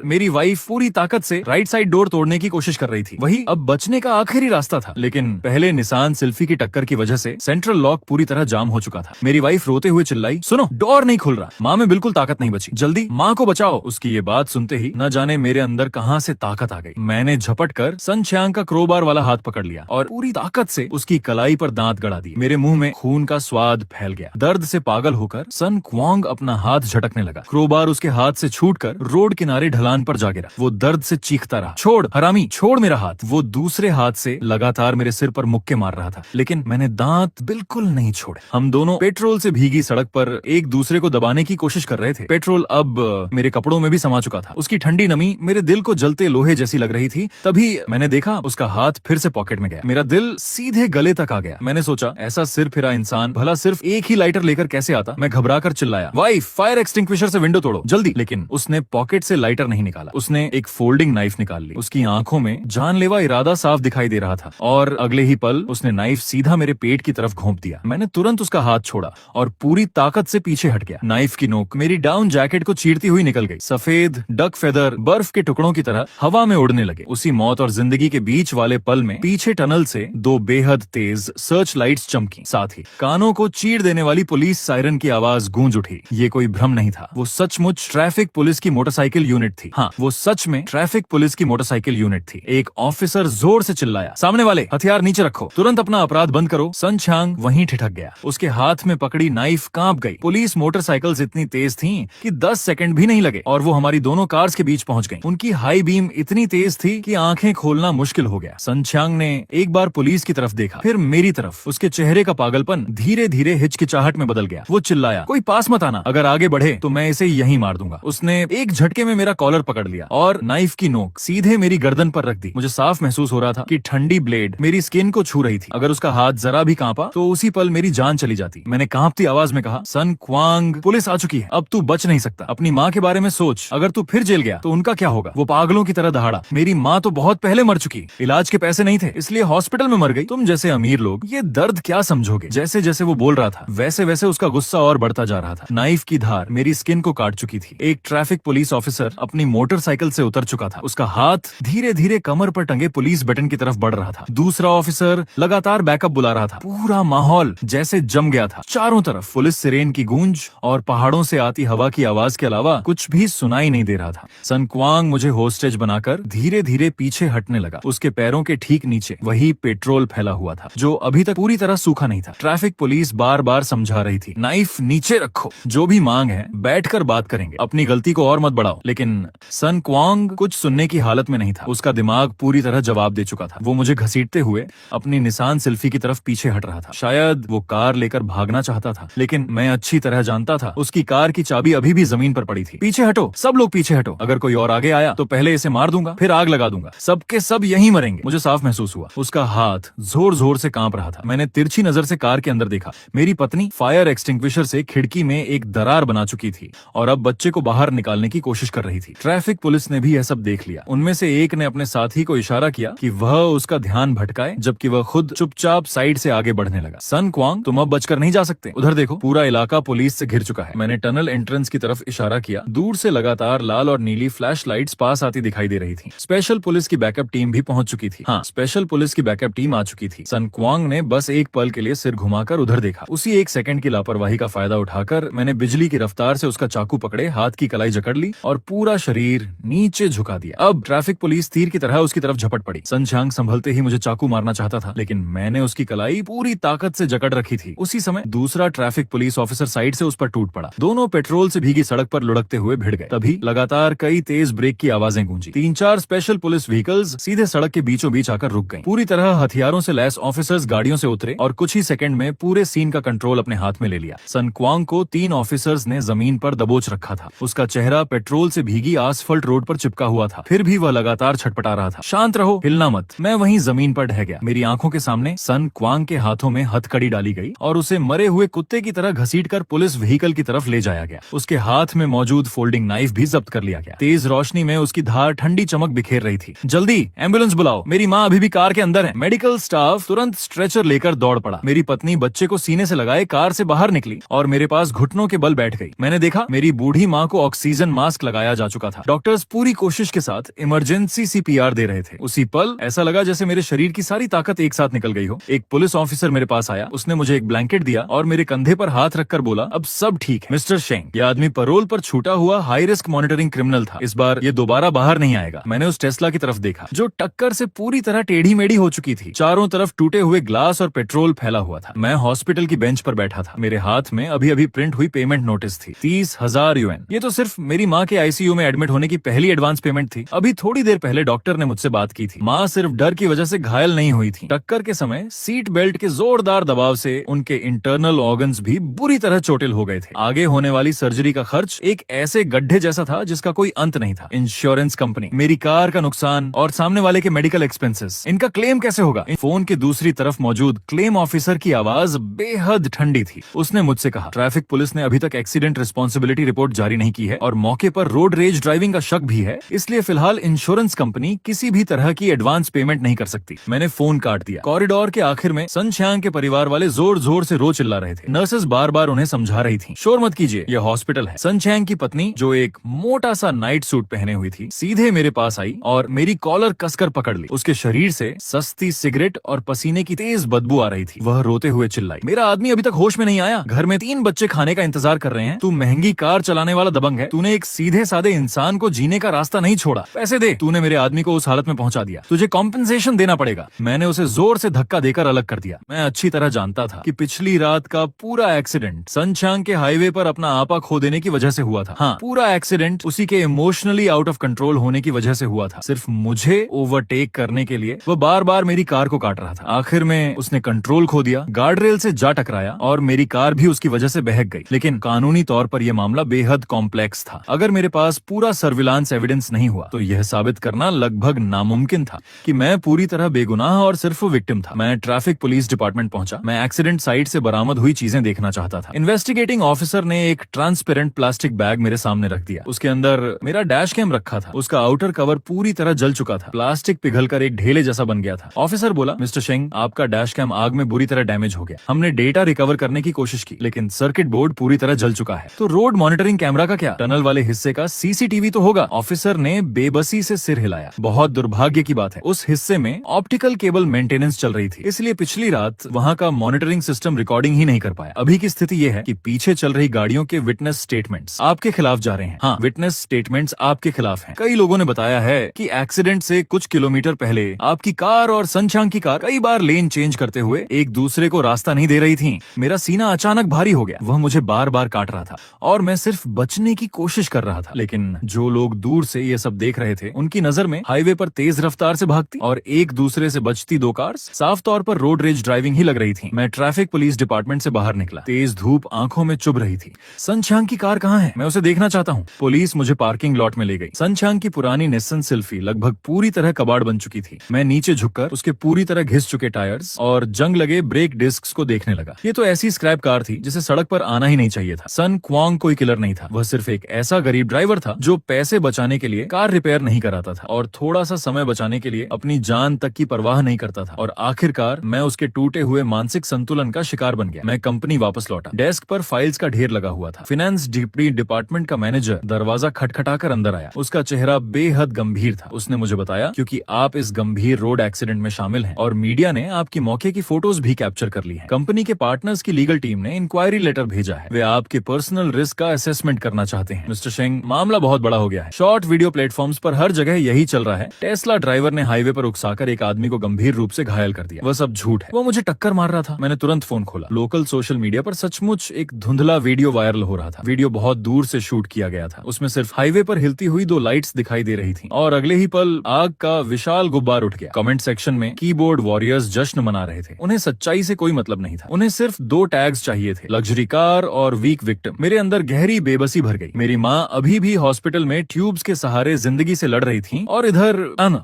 मेरी वाइफ पूरी ताकत से राइट साइड डोर तोड़ने की कोशिश कर रही थी। वही अब बचने का आखिरी रास्ता था, लेकिन पहले निसान सिल्फी की टक्कर की वजह से सेंट्रल लॉक पूरी तरह जाम हो चुका था। मेरी वाइफ रोते हुए चिल्लाई, सुनो डोर नहीं खुल रहा। माँ में बिल्कुल ताकत नहीं बची, जल्दी माँ को बचाओ। उसकी ये बात सुनते ही न जाने मेरे अंदर कहां से ताकत आ गई। मैंने झपट कर सन च्यांग का क्रोबार वाला हाथ पकड़ लिया और पूरी ताकत से उसकी कलाई पर दांत गड़ा दिए। मेरे मुंह में खून का स्वाद फैल गया। दर्द से पागल होकर सन क्वांग अपना हाथ झटकने लगा। क्रोबार उसके हाथ से छूटकर रोड किनारे ढलान पर जा गिरा। वो दर्द से चीखता रहा, छोड़ हरामी, छोड़ मेरा हाथ। वो दूसरे हाथ से लगातार मेरे सिर पर मुक्के मार रहा था, लेकिन मैंने दांत बिल्कुल नहीं छोड़े। हम दोनों पेट्रोल से भीगी सड़क पर एक दूसरे को दबाने की कोशिश कर रहे थे। पेट्रोल अब मेरे कपड़ों में भी समा चुका था। उसकी ठंडी नमी मेरे दिल को जलते लोहे जैसी लग रही थी। तभी मैंने देखा उसका हाथ फिर से पॉकेट में गया। मेरा दिल सीधे गले तक आ गया। मैंने सोचा, ऐसा सिर फिरा इंसान भला सिर्फ एक ही लाइटर लेकर कैसे आता। मैं घबराकर चिल्लाया, वाइफ फायर एक्सटिंग्विशर से विंडो तोड़ो जल्दी। लेकिन उसने पॉकेट से लाइटर नहीं निकाला। उसने एक फोल्डिंग नाइफ निकाल ली। उसकी आंखों में जानलेवा इरादा साफ दिखाई दे रहा था और अगले ही पल उसने नाइफ सीधा मेरे पेट की तरफ घोंप दिया। मैंने तुरंत उसका हाथ छोड़ा और पूरी ताकत से पीछे हट गया। नाइफ की नोक मेरी डाउन जैकेट को चीरती हुई निकल गई। सफेद डक फेदर बर्फ के टुकड़ों की तरह हवा में उड़ने लगे। उसी मौत और जिंदगी के बीच वाले पल में पीछे टनल से दो बेहद तेज सर्च लाइट्स चमकी। साथ ही कानों को चीर देने वाली पुलिस सायरन की आवाज गूंज उठी। ये कोई भ्रम नहीं था, वो सचमुच ट्रैफिक पुलिस की मोटरसाइकिल यूनिट थी। हाँ, वो सच में ट्रैफिक पुलिस की मोटरसाइकिल यूनिट थी। एक ऑफिसर जोर से चिल्लाया, सामने वाले हथियार नीचे रखो, तुरंत अपना अपराध बंद करो। सन च्यांग वहीं ठिठक गया। उसके हाथ में पकड़ी नाइफ कांप गई। पुलिस मोटरसाइकिल्स इतनी तेज थीं कि 10 सेकंड भी नहीं लगे और वो हमारी दोनों कार्स के बीच पहुंच गई। उनकी हाई बीम इतनी तेज थी कि आंखें खोलना मुश्किल हो गया। सन च्यांग ने एक बार पुलिस की तरफ देखा, फिर मेरी तरफ। उसके चेहरे का पागलपन धीरे धीरे हिचकिचाहट में बदल गया। वो चिल्लाया, कोई पास मत आना, अगर आगे बढ़े तो मैं इसे यहीं मार दूंगा। उसने एक झटके में मेरा कॉलर पकड़ लिया और नाइफ की नोक सीधे मेरी गर्दन पर रख दी। मुझे साफ महसूस हो रहा था कि ठंडी ब्लेड मेरी स्किन को छू रही थी। अगर उसका हाथ जरा भी कांपा तो उसी पल मेरी जान चली जाती। मैंने कांपती आवाज में कहा, सन क्वांग, पुलिस आ चुकी है, अब तू बच नहीं सकता। अपनी माँ के बारे में सोच, अगर तू फिर जेल गया तो उनका क्या होगा। वो पागलों की तरह दहाड़ा, मेरी माँ तो बहुत पहले मर चुकी, इलाज के पैसे नहीं थे इसलिए हॉस्पिटल में मर गई। तुम जैसे अमीर लोग ये दर्द क्या समझोगे। जैसे जैसे वो बोल रहा था वैसे वैसे उसका गुस्सा और बढ़ता जा रहा था। नाइफ की धार मेरी स्किन को काट चुकी थी। एक ट्रैफिक पुलिस ऑफिसर अपनी मोटरसाइकिल से उतर चुका था। उसका हाथ धीरे धीरे कमर पर टंगे पुलिस बटन की तरफ बढ़ रहा था। दूसरा ऑफिसर लगातार बैकअप बुला रहा था। पूरा माहौल जैसे जम गया था। चारों तरफ पुलिस सिरेन की गूंज और पहाड़ों से आती हवा की आवाज के अलावा कुछ भी सुनाई नहीं दे रहा था। सन क्वांग मुझे होस्टेज बनाकर धीरे धीरे पीछे हटने लगा। उसके पैरों के ठीक नीचे वही पेट्रोल फैला हुआ था जो अभी तक पूरी तरह सूखा नहीं था। ट्रैफिक पुलिस बार बार समझा रही थी, नाइफ नीचे रखो, जो भी मांग है बैठकर बात करेंगे, अपनी गलती को और मत बढ़ाओ। लेकिन सन क्वांग कुछ सुनने की हालत में नहीं था। उसका दिमाग पूरी तरह जवाब दे चुका था। वो मुझे घसीटते हुए अपनी निसान सिल्फी की तरफ पीछे हट रहा था। शायद वो कार लेकर भागना चाहता था, लेकिन मैं अच्छी तरह जानता था उसकी कार की चाबी अभी भी जमीन पर पड़ी थी। पीछे हटो, सब लोग पीछे हटो, अगर कोई और आगे आया तो पहले इसे मार दूंगा, फिर आग लगा दूंगा, सबके सब यहीं मरेंगे। मुझे साफ महसूस हुआ उसका हाथ जोर जोर से कांप रहा था। मैंने तिरछी नजर से कार के अंदर देखा। मेरी पत्नी फायर एक्सटिंग्विशर से खिड़की में एक दरार बना चुकी थी और अब बच्चे को बाहर निकालने की कोशिश कर रही थी। ट्रैफिक पुलिस ने भी यह सब देख लिया। उनमें से एक ने अपने साथी को इशारा किया कि वह उसका ध्यान भटकाए, जबकि वह खुद चुपचाप साइड से आगे बढ़ने लगा। सन क्वांग, तुम अब बचकर नहीं जा सकते, उधर देखो, पूरा इलाका पुलिस से घिर चुका है। मैंने टनल एंट्रेंस की तरफ इशारा किया। दूर से लगातार लाल और नीली फ्लैश लाइट्स पास आती दिखाई दे रही थी। स्पेशल पुलिस की बैकअप टीम भी पहुंच चुकी थी। हाँ, स्पेशल पुलिस की बैकअप टीम आ चुकी थी। सन क्वांग ने बस एक पल के लिए सिर घुमाकर उधर देखा। उसी एक सेकंड की लापरवाही का फायदा उठाकर मैंने बिजली की रफ्तार से उसका चाकू पकड़े, हाथ की कलाई जकड़ ली और पूरा शरीर नीचे झुका दिया। अब ट्रैफिक पुलिस तीर की तरह उसकी तरफ झपट पड़ी। सन च्यांग संभलते ही मुझे चाकू मारना चाहता था, लेकिन मैंने उसकी कलाई पूरी ताकत से जकड़ रखी थी। उसी समय दूसरा ट्रैफिक पुलिस ऑफिसर साइड से उस पर टूट पड़ा। दोनों पेट्रोल से भीगी सड़क पर लुढ़कते हुए भिड़ गए। तभी लगातार कई तेज ब्रेक की आवाजें गूंजी। 3-4 स्पेशल पुलिस व्हीकल्स सीधे सड़क के बीचों बीच आकर रुक गईं। पूरी तरह हथियारों से लैस ऑफिसर्स गाड़ियों से उतरे और कुछ ही सेकंड में पूरे सीन का कंट्रोल अपने हाथ में ले लिया। सन क्वांग को 3 ऑफिसर्स ने जमीन पर दबोच रखा था। उसका चेहरा पेट्रोल से भीगी आसफल्ट रोड पर चिपका हुआ था, फिर भी वह लगातार छटपटा रहा था। शांत रहो, हिलना मत। मैं वहीं जमीन पर ढह गया। मेरी आंखों के सामने सन क्वांग के हाथों में हथकड़ी डाली गई और उसे मरे हुए कुत्ते की तरह घसीटकर पुलिस व्हीकल की तरफ ले जाया गया। उसके हाथ में मौजूद फोल्डिंग नाइफ भी जब्त कर लिया गया। तेज रोशनी में उसकी धार ठंडी चमक बिखेर रही थी। जल्दी एम्बुलेंस बुलाओ, मेरी माँ अभी भी कार के अंदर है। मेडिकल स्टाफ तुरंत स्ट्रेचर लेकर दौड़ पड़ा। मेरी पत्नी बच्चे को सीने से लगाए कार से बाहर निकली और मेरे मेरे पास घुटनों के बल बैठ गई। मैंने देखा मेरी बूढ़ी माँ को ऑक्सीजन मास्क लगाया जा चुका था। डॉक्टर्स पूरी कोशिश के साथ इमरजेंसी CPR दे रहे थे। उसी पल ऐसा लगा जैसे मेरे शरीर की सारी ताकत एक साथ निकल गई हो। एक पुलिस ऑफिसर मेरे पास आया, उसने मुझे एक ब्लैंकेट दिया और मेरे कंधे पर हाथ रखकर बोला, अब सब ठीक है। मिस्टर शेंग, ये आदमी पैरोल पर छूटा हुआ हाई रिस्क मॉनिटरिंग क्रिमिनल था। इस बार ये दोबारा बाहर नहीं आएगा। मैंने उस टेस्ला की तरफ देखा जो टक्कर से पूरी तरह टेढ़ी मेढ़ी हो चुकी थी। चारों तरफ टूटे हुए ग्लास और पेट्रोल फैला हुआ था। मैं हॉस्पिटल की बेंच पर बैठा था। मेरे हाथ में अभी अभी प्रिंट हुई पेमेंट नोटिस थी, 30,000 UN। ये तो सिर्फ मेरी माँ के ICU में एडमिट होने की पहली एडवांस पेमेंट थी। अभी थोड़ी देर पहले डॉक्टर ने मुझसे बात की थी। माँ सिर्फ डर की वजह से घायल नहीं हुई थी। टक्कर के समय सीट बेल्ट के जोरदार दबाव से उनके इंटरनल ऑर्गन्स भी बुरी तरह चोटिल हो गए थे। आगे होने वाली सर्जरी का खर्च एक ऐसे गड्ढे जैसा था जिसका कोई अंत नहीं था। इंश्योरेंस कंपनी, मेरी कार का नुकसान और सामने वाले के मेडिकल एक्सपेंसेस, इनका क्लेम कैसे होगा? फोन के दूसरी तरफ मौजूद क्लेम ऑफिसर की आवाज बेहद ठंडी थी। उसने मुझसे कहा, ट्रैफिक पुलिस ने अभी तक एक्सीडेंट रिस्पॉन्सिबिलिटी रिपोर्ट जारी नहीं की है और मौके पर रोड रेज ड्राइविंग का शक भी है, इसलिए फिलहाल इंश्योरेंस कंपनी किसी भी तरह की एडवांस पेमेंट नहीं कर सकती। मैंने फोन काट दिया। कॉरिडोर के आखिर में सनशांग के परिवार वाले जोर जोर से रो चिल्ला रहे थे। नर्सेस बार बार उन्हें समझा रही थी, शोर मत कीजिए, यह हॉस्पिटल है। सनशांग की पत्नी, जो एक मोटा सा नाइट सूट पहने हुई थी, सीधे मेरे पास आई और मेरी कॉलर कसकर पकड़ ली। उसके शरीर से सस्ती सिगरेट और पसीने की तेज बदबू आ रही थी। वह रोते हुए चिल्लाई, मेरा आदमी अभी तक होश में नहीं आया, घर में 3 बच्चे खाने का इंतजार कर रहे हैं। तू महंगी कार चलाने वाला दबंग है। तूने एक सीधे साधे इंसान को जीने का रास्ता नहीं छोड़ा। पैसे दे, तूने मेरे आदमी को उस हालत में पहुंचा दिया, तुझे कॉम्पेंसेशन देना पड़ेगा। मैंने उसे जोर से धक्का देकर अलग कर दिया। मैं अच्छी तरह जानता था कि पिछली रात का पूरा एक्सीडेंट सनशांग के हाईवे पर अपना आपा खो देने की वजह से हुआ था। हाँ, पूरा एक्सीडेंट उसी के इमोशनली आउट ऑफ कंट्रोल होने की वजह से हुआ था। सिर्फ मुझे ओवरटेक करने के लिए वह बार बार मेरी कार को काट रहा था। आखिर में उसने कंट्रोल खो दिया, गार्डरेल से जा टकराया और मेरी कार भी उसकी वजह से बहक गई। लेकिन कानूनी तौर पर यह मामला बेहद कॉम्प्लेक्स था। अगर मेरे पास पूरा सर्विलांस एविडेंस नहीं हुआ तो यह साबित करना लगभग नामुमकिन था कि मैं पूरी तरह बेगुनाह और सिर्फ विक्टिम था। मैं ट्रैफिक पुलिस डिपार्टमेंट पहुंचा। मैं एक्सीडेंट साइट से बरामद हुई चीजें देखना चाहता था। इन्वेस्टिगेटिंग ऑफिसर ने एक ट्रांसपेरेंट प्लास्टिक बैग मेरे सामने रख दिया। उसके अंदर मेरा डैश कैम रखा था। उसका आउटर कवर पूरी तरह जल चुका था। प्लास्टिक पिघलकर एक ढेले जैसा बन गया था। ऑफिसर बोला, मिस्टर शेंग, आपका डैश कैम आग में बुरी तरह डैमेज हो गया। हमने डेटा रिकवर करने की कोशिश की, लेकिन सर्किट बोर्ड पूरी तरह जल चुका है। तो रोड मॉनिटरिंग कैमरा का क्या? टनल वाले हिस्से का CCTV तो होगा। ऑफिसर ने बेबसी से सिर हिलाया। बहुत दुर्भाग्य की बात है, उस हिस्से में ऑप्टिकल केबल मेंटेनेंस चल रही थी, इसलिए पिछली रात वहाँ का मॉनिटरिंग सिस्टम रिकॉर्डिंग ही नहीं कर पाया। अभी की स्थिति यह है कि पीछे चल रही गाड़ियों के विटनेस स्टेटमेंट्स आपके खिलाफ जा रहे हैं। हाँ, विटनेस स्टेटमेंट्स आपके खिलाफ हैं। कई लोगों ने बताया है कि एक्सीडेंट से कुछ किलोमीटर पहले आपकी कार और सनशांग की कार कई बार लेन चेंज करते हुए एक दूसरे को रास्ता नहीं दे रही थी। मेरा सीना अचानक भारी हो गया। वह मुझे बार बार काट रहा था और मैं सिर्फ बचने की कोशिश कर रहा था। लेकिन जो लोग दूर से ये सब देख रहे थे, उनकी नजर में हाईवे पर तेज रफ्तार से भागती और एक दूसरे से बचती 2 कार्स साफ तौर पर रोड रेज ड्राइविंग ही लग रही थी। मैं ट्रैफिक पुलिस डिपार्टमेंट से बाहर निकला। तेज धूप आंखों में चुभ रही थी। सनशांग की कार कहाँ है? मैं उसे देखना चाहता हूँ। पुलिस मुझे पार्किंग लॉट में ले गई। सनशांग की पुरानी निस्सन सिल्फी लगभग पूरी तरह कबाड़ बन चुकी थी। मैं नीचे झुककर उसके पूरी तरह घिस चुके टायर्स और जंग लगे ब्रेक डिस्क्स को देखने लगा। ये तो ऐसी स्क्रैप कार थी जिसे सड़क पर आना ही नहीं चाहिए था। सन क्वांग कोई किलर नहीं था। वह सिर्फ एक ऐसा गरीब ड्राइवर था जो पैसे बचाने के लिए कार रिपेयर नहीं कराता था और थोड़ा सा समय बचाने के लिए अपनी जान तक की परवाह नहीं करता था। और आखिरकार मैं उसके टूटे हुए मानसिक संतुलन का शिकार बन गया। मैं कंपनी वापस लौटा। डेस्क पर फाइल्स का ढेर लगा हुआ था। फाइनेंस डिपार्टमेंट का मैनेजर दरवाजा खटखटाकर अंदर आया। उसका चेहरा बेहद गंभीर था। उसने मुझे बताया, क्योंकि आप इस गंभीर रोड एक्सीडेंट में शामिल हैं और मीडिया ने आपकी मौके की फोटोज भी कैप्चर कर ली हैं। कंपनी के पार्टनर्स की लीगल टीम ने इंक्वायरी लेटर भेजा है। वे आपके पर्सनल रिस्क का असेसमेंट करना चाहते हैं। मिस्टर शेंग, मामला बहुत बड़ा हो गया है। शॉर्ट वीडियो प्लेटफॉर्म्स पर हर जगह यही चल रहा है। टेस्ला ड्राइवर ने हाईवे पर उकसाकर एक आदमी को गंभीर रूप से घायल कर दिया। वह सब झूठ है। वो मुझे टक्कर मार रहा था। मैंने तुरंत फोन खोला। लोकल सोशल मीडिया पर सचमुच एक धुंधला वीडियो वायरल हो रहा था। वीडियो बहुत दूर से शूट किया गया था। उसमें सिर्फ हाईवे पर हिलती हुई 2 लाइट्स दिखाई दे रही थी और अगले ही पल आग का विशाल गुब्बार उठ गया। कमेंट सेक्शन में कीबोर्ड वॉरियर्स जश्न मना रहे थे। उन्हें सच्चाई से कोई मतलब नहीं था। उन्हें सिर्फ 2 टैग्स चाहिए थे, लग्जरी कार और वीक विक्टिम। मेरे अंदर गहरी बेबसी भर गई। मेरी माँ अभी भी हॉस्पिटल में ट्यूब्स के सहारे जिंदगी से लड़ रही थी और इधर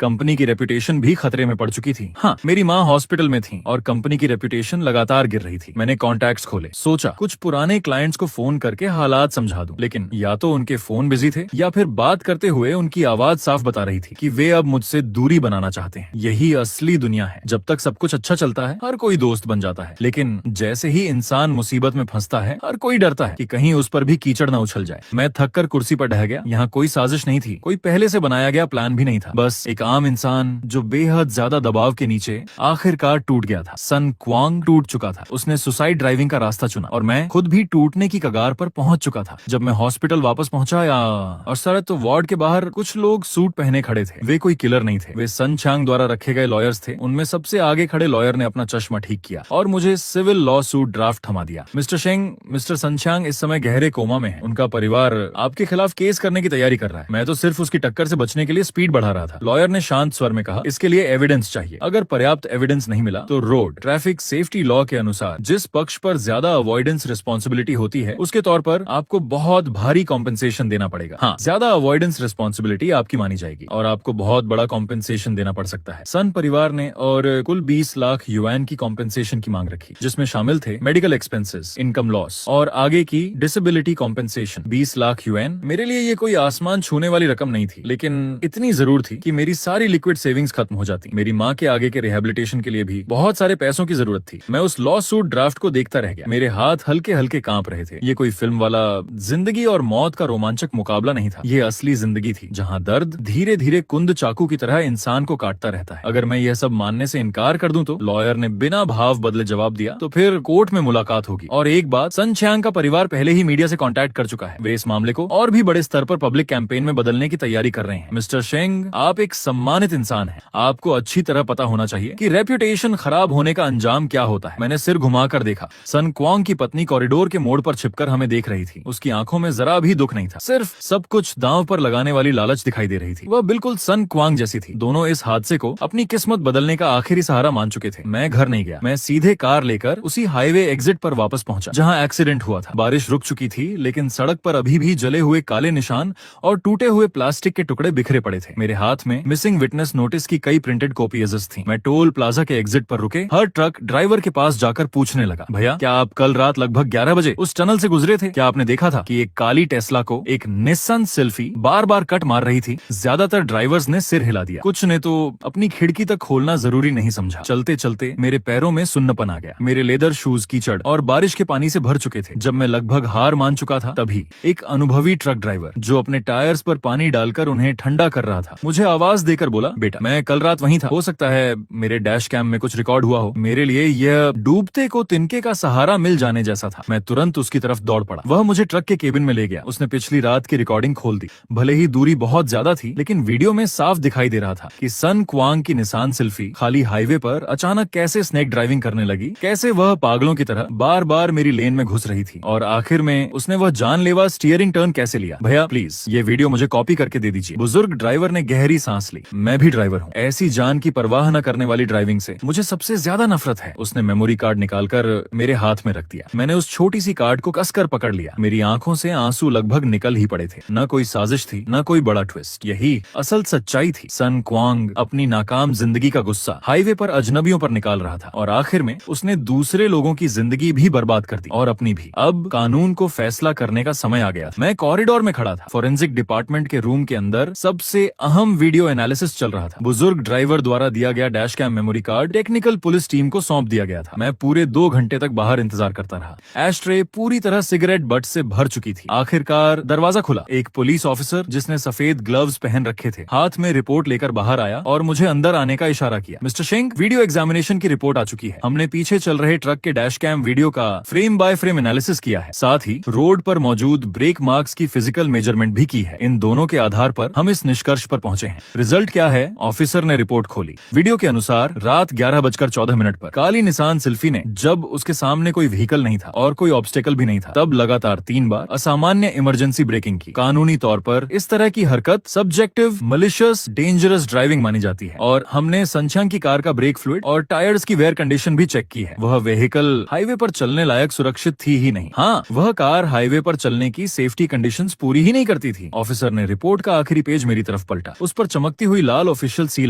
कंपनी की रेपुटेशन भी खतरे में पड़ चुकी थी। हाँ, मेरी माँ हॉस्पिटल में थी और कंपनी की रेपुटेशन लगातार गिर रही थी। मैंने कॉन्टैक्ट्स खोले। सोचा कुछ पुराने क्लाइंट्स को फोन करके हालात समझा दूं, लेकिन या तो उनके फोन बिजी थे या फिर बात करते हुए उनकी आवाज साफ बता रही थी कि वे अब मुझसे दूरी बनाना चाहते हैं। यही असली दुनिया है। जब तक सब कुछ अच्छा चलता है, हर कोई दोस्त बन जाता है, लेकिन जैसे ही इंसान मुसीबत में फंसता रास्ता है, हर कोई डरता है कि कहीं उस पर भी कीचड़ न उछल जाए। मैं थक कर कुर्सी पर ढह गया। यहाँ कोई साजिश नहीं थी, कोई पहले से बनाया गया प्लान भी नहीं था, बस एक आम इंसान जो बेहद ज्यादा दबाव के नीचे आखिरकार टूट गया था। सन क्वांग टूट चुका था, उसने सुसाइड ड्राइविंग का रास्ता चुना और मैं खुद भी टूटने की कगार पर पहुंच चुका था। जब मैं हॉस्पिटल वापस पहुंचा और सर तो वार्ड के बाहर कुछ लोग सूट पहने खड़े थे। वे कोई किलर नहीं थे, वे सन चांग द्वारा रखे गए लॉयर्स थे। उनमें सबसे आगे खड़े लॉयर ने अपना चश्मा ठीक किया और मुझे सिविल लॉ सूट ड्राफ्ट थमा दिया। मिस्टर सन चांग इस समय गहरे कोमा में है। उनका परिवार आपके खिलाफ केस करने की तैयारी कर रहा है। मैं तो सिर्फ उसकी टक्कर से बचने के लिए स्पीड बढ़ा रहा था। लॉयर ने शांत स्वर में कहा, इसके लिए एविडेंस चाहिए। अगर पर्याप्त एविडेंस नहीं मिला तो रोड ट्रैफिक सेफ्टी लॉ के अनुसार जिस पक्ष पर ज्यादा अवॉइडेंस रिस्पॉन्सिबिलिटी होती है उसके तौर पर आपको बहुत भारी कॉम्पेंसेशन देना पड़ेगा। हाँ, ज्यादा अवॉइडेंस रिस्पॉन्सिबिलिटी आपकी मानी जाएगी और आपको बहुत बड़ा कॉम्पेंसेशन देना पड़ सकता है। सन परिवार ने और कुल 20 लाख युआन की कॉम्पेंसेशन की मांग रखी, जिसमें शामिल थे मेडिकल एक्सपेंसेस, इनकम लॉस और आगे की डिसेबिलिटी कॉम्पेंसेशन। 20 लाख युआन मेरे लिए ये कोई आसमान छूने वाली रकम नहीं थी, लेकिन इतनी जरूर थी कि मेरी सारी लिक्विड सेविंग्स खत्म हो जाती। मेरी माँ के आगे के रिहेबिलिटेशन के लिए भी बहुत सारे पैसों की जरूरत थी। मैं उस लॉ सूट ड्राफ्ट को देखता रह गया। मेरे हाथ हल्के हल्के कांप रहे थे। ये कोई फिल्म वाला जिंदगी और मौत का रोमांचक मुकाबला नहीं था, ये असली जिंदगी थी, जहाँ दर्द धीरे धीरे कुंद चाकू की तरह इंसान को काटता रहता है। अगर मैं यह सब मानने से इनकार कर दूं तो लॉयर ने बिना भाव बदले जवाब दिया, तो फिर कोर्ट में मुलाकात होगी। और एक बात, सन चांग का परिवार पहले ही मीडिया से कांटेक्ट कर चुका है। वे इस मामले को और भी बड़े स्तर पर पब्लिक कैंपेन में बदलने की तैयारी कर रहे हैं। मिस्टर शेंग, आप एक सम्मानित इंसान हैं। आपको अच्छी तरह पता होना चाहिए कि रेप्यूटेशन खराब होने का अंजाम क्या होता है। मैंने सिर घुमाकर देखा। सन क्वांग की पत्नी कॉरिडोर के मोड़ पर छिपकर हमें देख रही थी। उसकी आंखों में जरा भी दुख नहीं था, सिर्फ सब कुछ दांव पर लगाने वाली लालच दिखाई दे रही थी। वह बिल्कुल सन क्वांग जैसी थी। दोनों इस हादसे को अपनी किस्मत बदलने का आखिरी सहारा मान चुके थे। मैं घर नहीं गया, मैं सीधे कार लेकर उसी हाईवे एग्जिट पर वापस पहुंचा जहां एक्सीडेंट हुआ था। बारिश रुक चुकी थी, लेकिन सड़क पर अभी भी जले हुए काले निशान और टूटे हुए प्लास्टिक के टुकड़े बिखरे पड़े थे। मेरे हाथ में मिसिंग विटनेस नोटिस की कई प्रिंटेड कॉपीज थी। मैं टोल प्लाजा के एग्जिट पर रुके हर ट्रक ड्राइवर के पास जाकर पूछने लगा, भैया क्या आप कल रात लगभग 11 बजे उस टनल से गुजरे थे? क्या आपने देखा था कि एक काली टेस्ला को एक निस्सान सिल्फी बार बार कट मार रही थी? ज्यादातर ड्राइवर्स ने सिर हिला दिया, कुछ ने तो अपनी खिड़की तक खोलना जरूरी नहीं समझा। चलते चलते मेरे पैरों में सुन्नपन आ गया। मेरे लेदर शूज कीचड़ और बारिश के पानी से भर चुके थे। जब मैं लगभग हार मान चुका था, तभी एक अनुभवी ट्रक ड्राइवर जो अपने टायर्स पर पानी डालकर उन्हें ठंडा कर रहा था, मुझे आवाज देकर बोला, बेटा मैं कल रात वहीं था, हो सकता है मेरे डैश कैम में कुछ रिकॉर्ड हुआ हो। मेरे लिए यह डूबते को तिनके का सहारा मिल जाने जैसा था। मैं तुरंत उसकी तरफ दौड़ पड़ा। वह मुझे ट्रक के केबिन में ले गया। उसने पिछली रात की रिकॉर्डिंग खोल दी। भले ही दूरी बहुत ज्यादा थी, लेकिन वीडियो में साफ दिखाई दे रहा था कि सन क्वांग की निसान सिल्फी खाली हाईवे पर अचानक कैसे स्नेक ड्राइविंग करने लगी, कैसे वह पागलों की तरह बार बार मेरी लेन में घुस रही थी, और आखिर में उसने वह जानलेवा स्टीयरिंग टर्न कैसे लिया। भैया प्लीज ये वीडियो मुझे कॉपी करके दे दीजिए। बुजुर्ग ड्राइवर ने गहरी सांस ली। मैं भी ड्राइवर हूँ। ऐसी जान की परवाह न करने वाली ड्राइविंग से मुझे सबसे ज्यादा नफरत है। उसने मेमोरी कार्ड निकालकर मेरे हाथ में रख दिया। मैंने उस छोटी सी कार्ड को कसकर पकड़ लिया। मेरी आंखों से आंसू लगभग निकल ही पड़े थे। न कोई साजिश थी, न कोई बड़ा ट्विस्ट, यही असल सच्चाई थी। सन क्वांग अपनी नाकाम जिंदगी का गुस्सा हाईवे पर अजनबियों पर निकाल रहा था, और आखिर में उसने दूसरे लोगों की जिंदगी भी बर्बाद कर दी और अपनी भी। अब कानून को फैसला करने का समय आ गया था। मैं कॉरिडोर में खड़ा था। फोरेंसिक डिपार्टमेंट के रूम के अंदर सबसे अहम वीडियो एनालिसिस चल रहा था। बुजुर्ग ड्राइवर द्वारा दिया गया dash cam memory card technical police team को सौंप दिया गया था। मैं पूरे 2 घंटे तक बाहर इंतजार करता रहा। एशट्रे पूरी तरह सिगरेट बट से भर चुकी थी। आखिरकार दरवाजा खुला। एक पुलिस ऑफिसर जिसने सफेद ग्लव्स पहन रखे थे, हाथ में रिपोर्ट लेकर बाहर आया और मुझे अंदर आने का इशारा किया। मिस्टर शेंग, वीडियो एग्जामिनेशन की रिपोर्ट आ चुकी है। हमने पीछे चल रहे ट्रक के डैश कैम वीडियो का फ्रेम बाय फ्रेम एनालिसिस किया है, साथ ही रोड पर मौजूद ब्रेक मार्क्स की फिजिकल मेजरमेंट भी की है। इन दोनों के आधार पर हम इस निष्कर्ष पर पहुंचे हैं। रिजल्ट क्या है? ऑफिसर ने रिपोर्ट खोली। वीडियो के अनुसार रात 11:14 पर काली निसान सिल्फी ने, जब उसके सामने कोई व्हीकल नहीं था और कोई ऑब्स्टेकल भी नहीं था, तब लगातार 3 बार असामान्य इमरजेंसी ब्रेकिंग की। कानूनी तौर पर इस तरह की हरकत सब्जेक्टिव मलिशियस डेंजरस ड्राइविंग मानी जाती है, और हमने संचांग की कार का ब्रेक फ्लूइड और टायर्स की वेयर कंडीशन भी चेक की है। वह व्हीकल हाईवे पर चलने लायक सुरक्षित थी ही नहीं। हाँ, वह कार हाईवे पर चलने की सेफ्टी कंडीशंस पूरी ही नहीं करती थी। ऑफिसर ने रिपोर्ट का आखिरी पेज मेरी तरफ पलटा। उस पर चमकती हुई लाल ऑफिशियल सील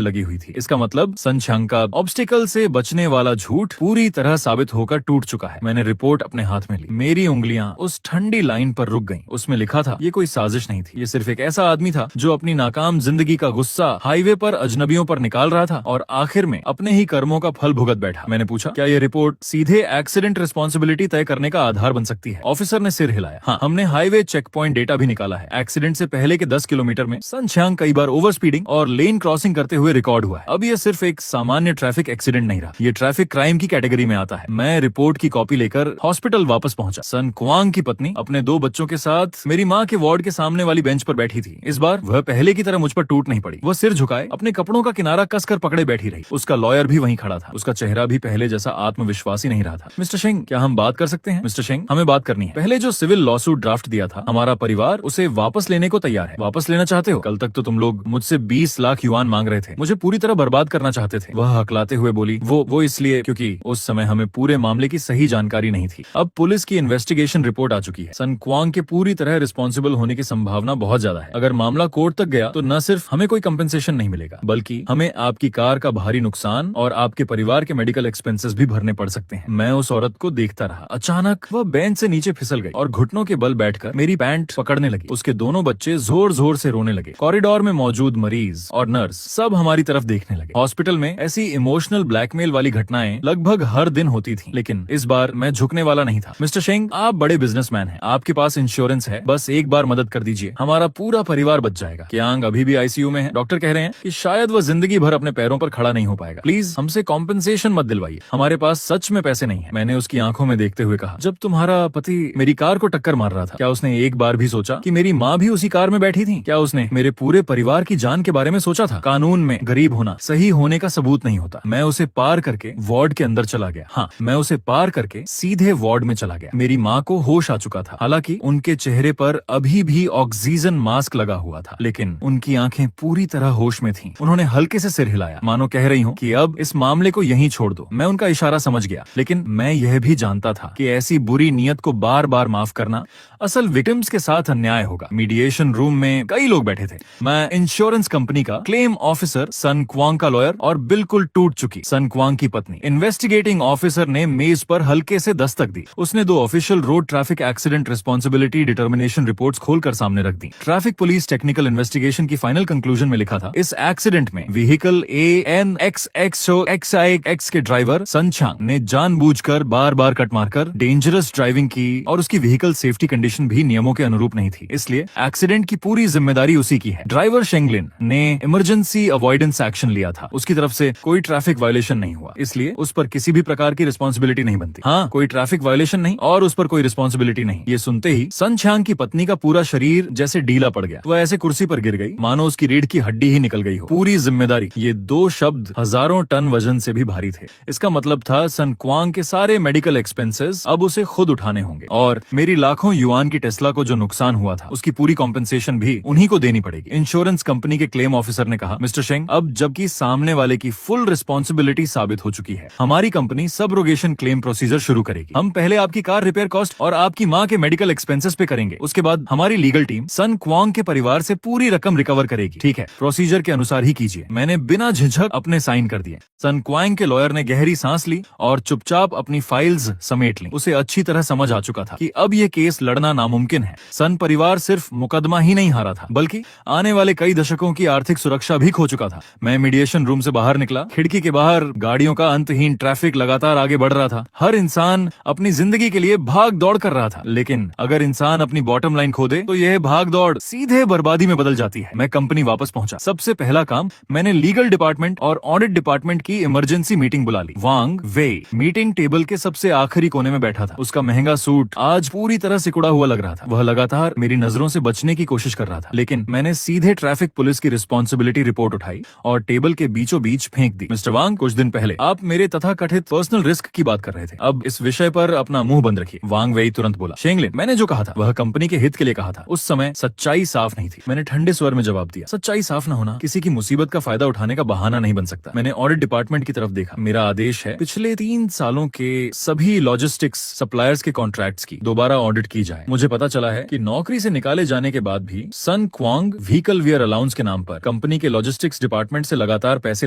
लगी हुई थी। इसका मतलब संचांग का ऑब्स्टिकल से बचने वाला झूठ पूरी तरह साबित होकर टूट चुका है। मैंने रिपोर्ट अपने हाथ में ली। मेरी उंगलियां उस ठंडी लाइन पर रुक गईं। उसमें लिखा था, ये कोई साजिश नहीं थी, ये सिर्फ एक ऐसा आदमी था जो अपनी नाकाम जिंदगी का गुस्सा हाईवे पर अजनबियों पर निकाल रहा था और आखिर में अपने ही कर्मों का फल भुगत बैठा। मैंने पूछा, क्या ये रिपोर्ट सीधे एक्सीडेंट रिस्पॉन्सिबिलिटी तय करने का आधार बन सकती है। ऑफिसर ने सिर हिलाया। हाँ, हमने हाईवे चेक पॉइंट डेटा भी निकाला है। एक्सीडेंट से पहले के 10 किलोमीटर में सन छियांग कई बार ओवर स्पीडिंग और लेन क्रॉसिंग करते हुए रिकॉर्ड हुआ है। अब ये सिर्फ एक सामान्य ट्रैफिक एक्सीडेंट नहीं रहा, ये ट्रैफिक क्राइम की कैटेगरी में आता है। मैं रिपोर्ट की कॉपी लेकर हॉस्पिटल वापस पहुंचा। सन क्वांग की पत्नी अपने 2 बच्चों के साथ मेरी माँ के वार्ड के सामने वाली बेंच पर बैठी थी। इस बार वह पहले की तरह मुझ पर टूट नहीं पड़ी। वह सिर झुकाए अपने कपड़ों का किनारा कसकर पकड़े बैठी रही। उसका लॉयर भी वहीं खड़ा था। उसका चेहरा भी पहले जैसा आत्मविश्वासी नहीं रहा था। मिस्टर सिंह, क्या हम बात कर सकते हैं? मिस्टर सिंह, हमें बात करनी है। पहले जो सिविल लॉसूट ड्राफ्ट दिया था, हमारा परिवार उसे वापस लेने को तैयार है। वापस लेना चाहते हो? कल तक तो तुम लोग मुझसे 20 लाख युआन मांग रहे थे, मुझे पूरी तरह बर्बाद करना चाहते थे। वह हकलाते हुए बोली, वो इसलिए क्योंकि उस समय हमें पूरे मामले की सही जानकारी नहीं थी। अब पुलिस की इन्वेस्टिगेशन रिपोर्ट आ चुकी है। सन क्वांग के पूरी तरह रिस्पॉन्सिबल होने की संभावना बहुत ज्यादा है। अगर मामला कोर्ट तक गया तो न सिर्फ हमें कोई कंपेंसेशन नहीं मिलेगा, बल्कि हमें आपकी कार का भारी नुकसान और आपके परिवार के मेडिकल एक्सपेंसेस भी भरने पड़ सकते हैं। मैं उस औरत को देखता रहा। अचानक वह बेंच से नीचे फिसल गई और घुटनों के बल बैठकर मेरी पैंट पकड़ने लगी। उसके दोनों बच्चे जोर जोर से रोने लगे। कॉरिडोर में मौजूद मरीज और नर्स सब हमारी तरफ देखने लगे। हॉस्पिटल में ऐसी इमोशनल ब्लैकमेल वाली घटनाएं लगभग हर दिन होती थी, लेकिन इस बार मैं झुकने वाला नहीं था। मिस्टर सिंह, आप बड़े बिजनेसमैन हैं, आपके पास इंश्योरेंस है, बस एक बार मदद कर दीजिए, हमारा पूरा परिवार बच जाएगा। क्यांग अभी भी आईसीयू में है। डॉक्टर कह रहे हैं कि शायद वह जिंदगी भर अपने पैरों पर खड़ा नहीं हो पाएगा। प्लीज हमसे कॉम्पेंसेशन मत दिलवाइए, हमारे पास सच में पैसे नहीं है। मैंने उसकी आंखों में देखते हुए कहा, जब तुम्हारा पति मेरी कार को टक्कर मार रहा था, क्या उसने एक बार भी सोचा कि मेरी माँ भी उसी कार में बैठी थी? क्या उसने मेरे पूरे परिवार की जान के बारे में सोचा था? कानून में गरीब होना सही होने का सबूत नहीं होता। मैं उसे पार करके वार्ड के अंदर चला गया। हाँ, मैं उसे पार करके सीधे वार्ड में चला गया। मेरी माँ को होश आ चुका था। हालांकि उनके चेहरे पर अभी भी ऑक्सीजन मास्क लगा हुआ था, लेकिन उनकी आंखें पूरी तरह होश में थीं। उन्होंने हल्के से सिर हिलाया, मानो कह रही हूँ कि अब इस मामले को यहीं छोड़ दो। मैं उनका इशारा समझ गया, लेकिन मैं यह भी जानता था कि ऐसी बुरी नियत को बार बार माफ करना असल विक्टिम्स के साथ अन्याय होगा। मीडिएशन रूम में कई लोग बैठे थे। मैं इंश्योरेंस कंपनी का क्लेम ऑफिसर, सन क्वांग का लॉयर और बिल्कुल टूट चुकी सन क्वांग की पत्नी। इन्वेस्टिगेटिंग ऑफिसर ने मेज पर हल्के से दस्तक दी। उसने 2 official road traffic accident responsibility determination reports खोलकर सामने रख दी। ट्रैफिक पुलिस टेक्निकल इन्वेस्टिगेशन की फाइनल कंक्लूजन में लिखा था, इस एक्सीडेंट में व्हीकल ANXXX के ड्राइवर सन छियांग ने जानबूझकर बार बार कट मारकर डेंजरस ड्राइविंग की और उसकी व्हीकल सेफ्टी कंडीशन भी नियमों के अनुरूप नहीं थी। इसलिए एक्सीडेंट की पूरी जिम्मेदारी उसी की है। ड्राइवर शेंगलिन ने इमरजेंसी अवॉइडेंस एक्शन लिया था। उसकी तरफ से कोई ट्रैफिक वायलेशन नहीं हुआ, इसलिए उस पर किसी भी प्रकार की रिस्पॉन्सिबिलिटी नहीं बनती। हाँ, कोई ट्रैफिक वायलेशन नहीं और उस पर कोई रिस्पॉन्सिबिलिटी नहीं। ये सुनते ही सन छियांग की पत्नी का पूरा शरीर जैसे ढीला पड़ गया। वह ऐसे कुर्सी पर गिर गई मानो उसकी रीढ़ की हड्डी ही निकल गई हो। पूरी जिम्मेदारी, ये 2 शब्द हजारों टन वजन से भी भारी थे। इसका मतलब था सन क्वांग के सारे मेडिकल एक्सपेंसेस अब उसे खुद उठाने होंगे और मेरी लाखों युआन की टेस्ला को जो नुकसान हुआ था उसकी पूरी कॉम्पेंसेशन भी उन्हीं को देनी पड़ेगी। इंश्योरेंस कंपनी के क्लेम ऑफिसर ने कहा, मिस्टर सिंह, अब जबकि सामने वाले की फुल रिस्पॉन्सिबिलिटी साबित हो चुकी है, हमारी कंपनी सबरोगेशन क्लेम प्रोसीजर शुरू करेगी। हम पहले आपकी कार रिपेयर कॉस्ट और आपकी माँ के मेडिकल एक्सपेंसेस पे करेंगे। उसके बाद हमारी लीगल टीम सन क्वांग के परिवार से पूरी रकम रिकवर करेगी। ठीक है, प्रोसीजर के अनुसार ही कीजिए। मैंने बिना झिझक अपने साइन कर दिए। सन क्वांग के लॉयर ने गहरी सांस ली और चुपचाप अपनी फाइल्स समेट ली। उसे अच्छी तरह समझ आ चुका था कि अब ये केस लड़ना नामुमकिन है। सन परिवार सिर्फ मुकदमा ही नहीं हारा था, बल्कि आने वाले कई दशकों की आर्थिक सुरक्षा भी खो चुका था। मैं मीडिएशन रूम से बाहर निकला। खिड़की के बाहर गाड़ियों का अंतहीन ट्रैफिक लगातार आगे बढ़ रहा था। हर इंसान अपनी जिंदगी के लिए भाग दौड़ कर रहा था, लेकिन अगर इंसान अपनी बॉटम लाइन खो दे तो यह भाग दौड़ सीधे बर्बादी में बदल जाती है। मैं कंपनी वापस पहुंचा। सबसे पहला काम, मैंने लीगल डिपार्टमेंट और ऑडिट डिपार्टमेंट की इमरजेंसी मीटिंग बुला ली। वांग वेई मीटिंग टेबल के सबसे आखिरी कोने में बैठा था। उसका महंगा सूट आज पूरी तरह सिकुड़ा हुआ लग रहा था। वह लगातार मेरी नजरों से बचने की कोशिश कर रहा था, लेकिन मैंने सीधे ट्रैफिक पुलिस की रिस्पॉन्सिबिलिटी रिपोर्ट उठाई और टेबल के बीचों बीच फेंक दी। मिस्टर वांग, कुछ दिन पहले आप मेरे तथाकथित पर्सनल रिस्क की बात कर रहे थे। अब इस विषय पर अपना मुंह बंद रखिए। वांग वेई तुरंत बोला, शेंगलिन, मैंने जो कहा था वह कंपनी के हित के लिए कहा था। उस समय सच्चाई साफ नहीं थी। मैंने ठंडे स्वर में जवाब दिया, सच्चाई साफ न होना किसी की मुसीबत का फायदा उठाने का बहाना नहीं बन सकता। मैंने ऑडिट डिपार्टमेंट की तरफ देखा। मेरा आदेश है पिछले 3 सालों के सभी लॉजिस्टिक्स सप्लायर्स के कॉन्ट्रैक्ट्स की दोबारा ऑडिट की जाए। मुझे पता चला है कि नौकरी से निकाले जाने के बाद भी सन क्वांग व्हीकल वियर अलाउंस के नाम पर कंपनी के लॉजिस्टिक्स डिपार्टमेंट से लगातार पैसे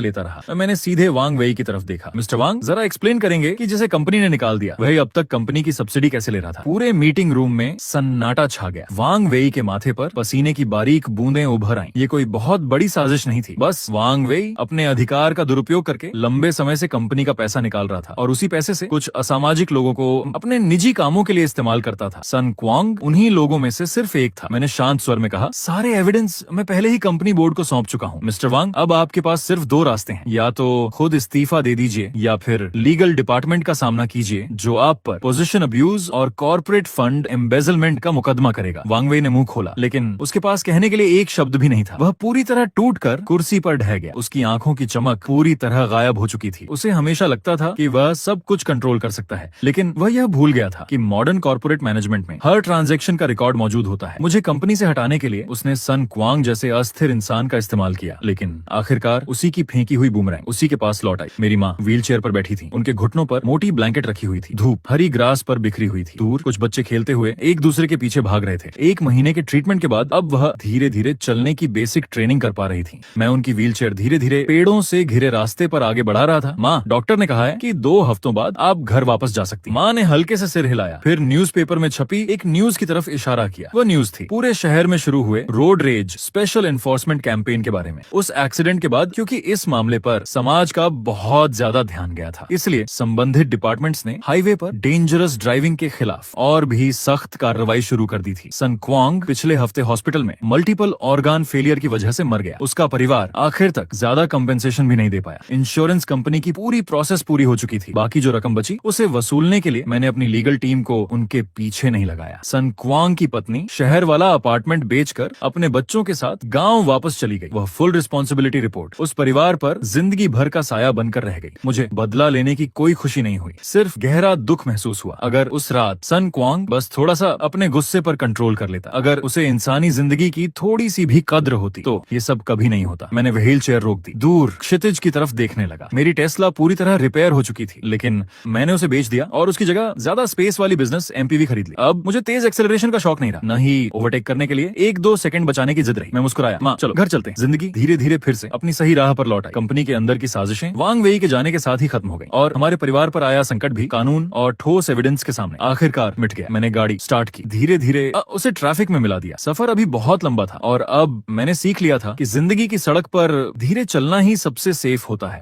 लेता रहा। मैंने सीधे वांग वेई की तरफ देखा। मिस्टर वांग, जरा एक्सप्लेन करेंगे कि जिसे कंपनी ने निकाल दिया वही अब तक कंपनी की सब्सिडी कैसे ले रहा था? पूरे मीटिंग रूम में सन्नाटा छा गया। वांग वेई के माथे पर पसीने की बारीक बूंदें उभर आईं। ये कोई बहुत बड़ी साजिश नहीं थी। बस वांग वेई अपने अधिकार का दुरुपयोग करके लंबे समय से कंपनी का पैसा निकाल रहा था और उसी पैसे से कुछ असामाजिक लोगों को अपने निजी कामों के लिए इस्तेमाल करता था। सन क्वांग उन्हीं लोगों में से सिर्फ एक था। मैंने शांत स्वर में कहा, सारे एविडेंस मैं पहले ही कंपनी बोर्ड को सौंप चुका हूँ मिस्टर वांग। अब आपके पास सिर्फ दो रास्ते हैं, या तो खुद इस्तीफा दे दीजिए या फिर लीगल डिपार्टमेंट का सामना कीजिए जो आप पर पोजीशन अब्यूज और कॉर्पोरेट फंड एम्बेजलमेंट का मुकदमा करेगा। वांग वेई ने मुंह खोला, लेकिन उसके पास कहने के लिए एक शब्द भी नहीं था। वह पूरी तरह टूटकर कुर्सी पर ढह गया। उसकी आंखों की चमक पूरी तरह गायब हो चुकी थी। उसे हमेशा लगता था कि वह सब कुछ कंट्रोल कर सकता है, लेकिन वह यह भूल गया था कि मॉडर्न कॉर्पोरेट मैनेजमेंट में हर ट्रांजैक्शन का रिकॉर्ड मौजूद होता है। मुझे कंपनी से हटाने के लिए उसने सन क्वांग जैसे अस्थिर इंसान का इस्तेमाल किया, लेकिन आखिरकार उसी की फेंकी हुई बूमरैंग उसी के पास लौट आई। मेरी माँ व्हील चेयर पर बैठी थी। उनके घुटनों पर मोटी ब्लैंकेट रखी हुई थी। धूप हरी ग्रास पर बिखरी हुई थी। दूर कुछ बच्चे खेलते हुए एक दूसरे के पीछे भाग रहे थे। 1 महीने के ट्रीटमेंट के बाद अब वह धीरे धीरे चलने की बेसिक ट्रेनिंग कर पा रही थी। मैं उनकी व्हीलचेयर धीरे धीरे पेड़ों से घिरे रास्ते पर आगे बढ़ा रहा था। माँ, डॉक्टर ने कहा है कि 2 हफ्तों बाद आप घर वापस जा सकती। माँ ने हल्के से सिर हिलाया, फिर न्यूज़पेपर में छपी एक न्यूज की तरफ इशारा किया। वह न्यूज थी पूरे शहर में शुरू हुए road rage special enforcement campaign के बारे में। उस एक्सीडेंट के बाद क्योंकि इस मामले पर समाज का बहुत ज्यादा ध्यान गया था, इसलिए संबंधित डिपार्टमेंट्स ने हाईवे पर डेंजरस ड्राइविंग के खिलाफ और भी सख्त कार्रवाई शुरू कर दी थी। सन क्वांग पिछले हफ्ते हॉस्पिटल में मल्टीपल ऑर्गन फेलियर की वजह से मर गया। उसका परिवार आखिर तक ज्यादा कंपेंसेशन भी नहीं दे पाया। इंश्योरेंस कंपनी की पूरी प्रोसेस पूरी हो चुकी थी। बाकी जो रकम बची उसे वसूलने के लिए मैंने अपनी लीगल टीम को उनके पीछे नहीं लगाया। सन क्वांग की पत्नी शहर वाला अपार्टमेंट बेचकर अपने बच्चों के साथ गांव वापस चली गई। वह फुल रिस्पॉन्सिबिलिटी रिपोर्ट उस परिवार पर जिंदगी भर का साया बनकर रह गई। मुझे बदला लेने की कोई खुशी नहीं हुई, सिर्फ गहरा दुख महसूस हुआ। अगर उस रात सन क्वांग बस थोड़ा सा अपने गुस्से पर कंट्रोल कर लेता, अगर उसे इंसानी जिंदगी की थोड़ी सी भी कद्र होती, तो ये सब कभी नहीं होता। मैंने व्हील चेयर रोक दी, दूर क्षितिज की तरफ देखने लगा। मेरी टेस्ला पूरी तरह रिपेयर हो चुकी थी, लेकिन मैंने उसे बेच दिया और उसकी जगह ज्यादा स्पेस वाली बिजनेस एमपीवी खरीद ली। अब मुझे तेज एक्सेलरेशन का शौक नहीं रहा, न ही ओवरटेक करने के लिए 1-2 सेकंड बचाने की जिद रही। मैं मुस्कुराया, माँ चलो घर चलते हैं। जिंदगी धीरे धीरे फिर से अपनी सही राह पर लौट आई। कंपनी के अंदर की साजिशें वांग वेई के जाने के साथ ही खत्म हो गई और हमारे परिवार पर आया संकट भी कानून और ठोस एविडेंस के सामने आखिरकार मिट गया। मैंने गाड़ी स्टार्ट की, धीरे धीरे उसे ट्रैफिक में मिला दिया। सफर अभी बहुत लंबा था और अब मैंने सीख लिया था कि जिंदगी की सड़क पर धीरे चलना ही सबसे सेफ होता है।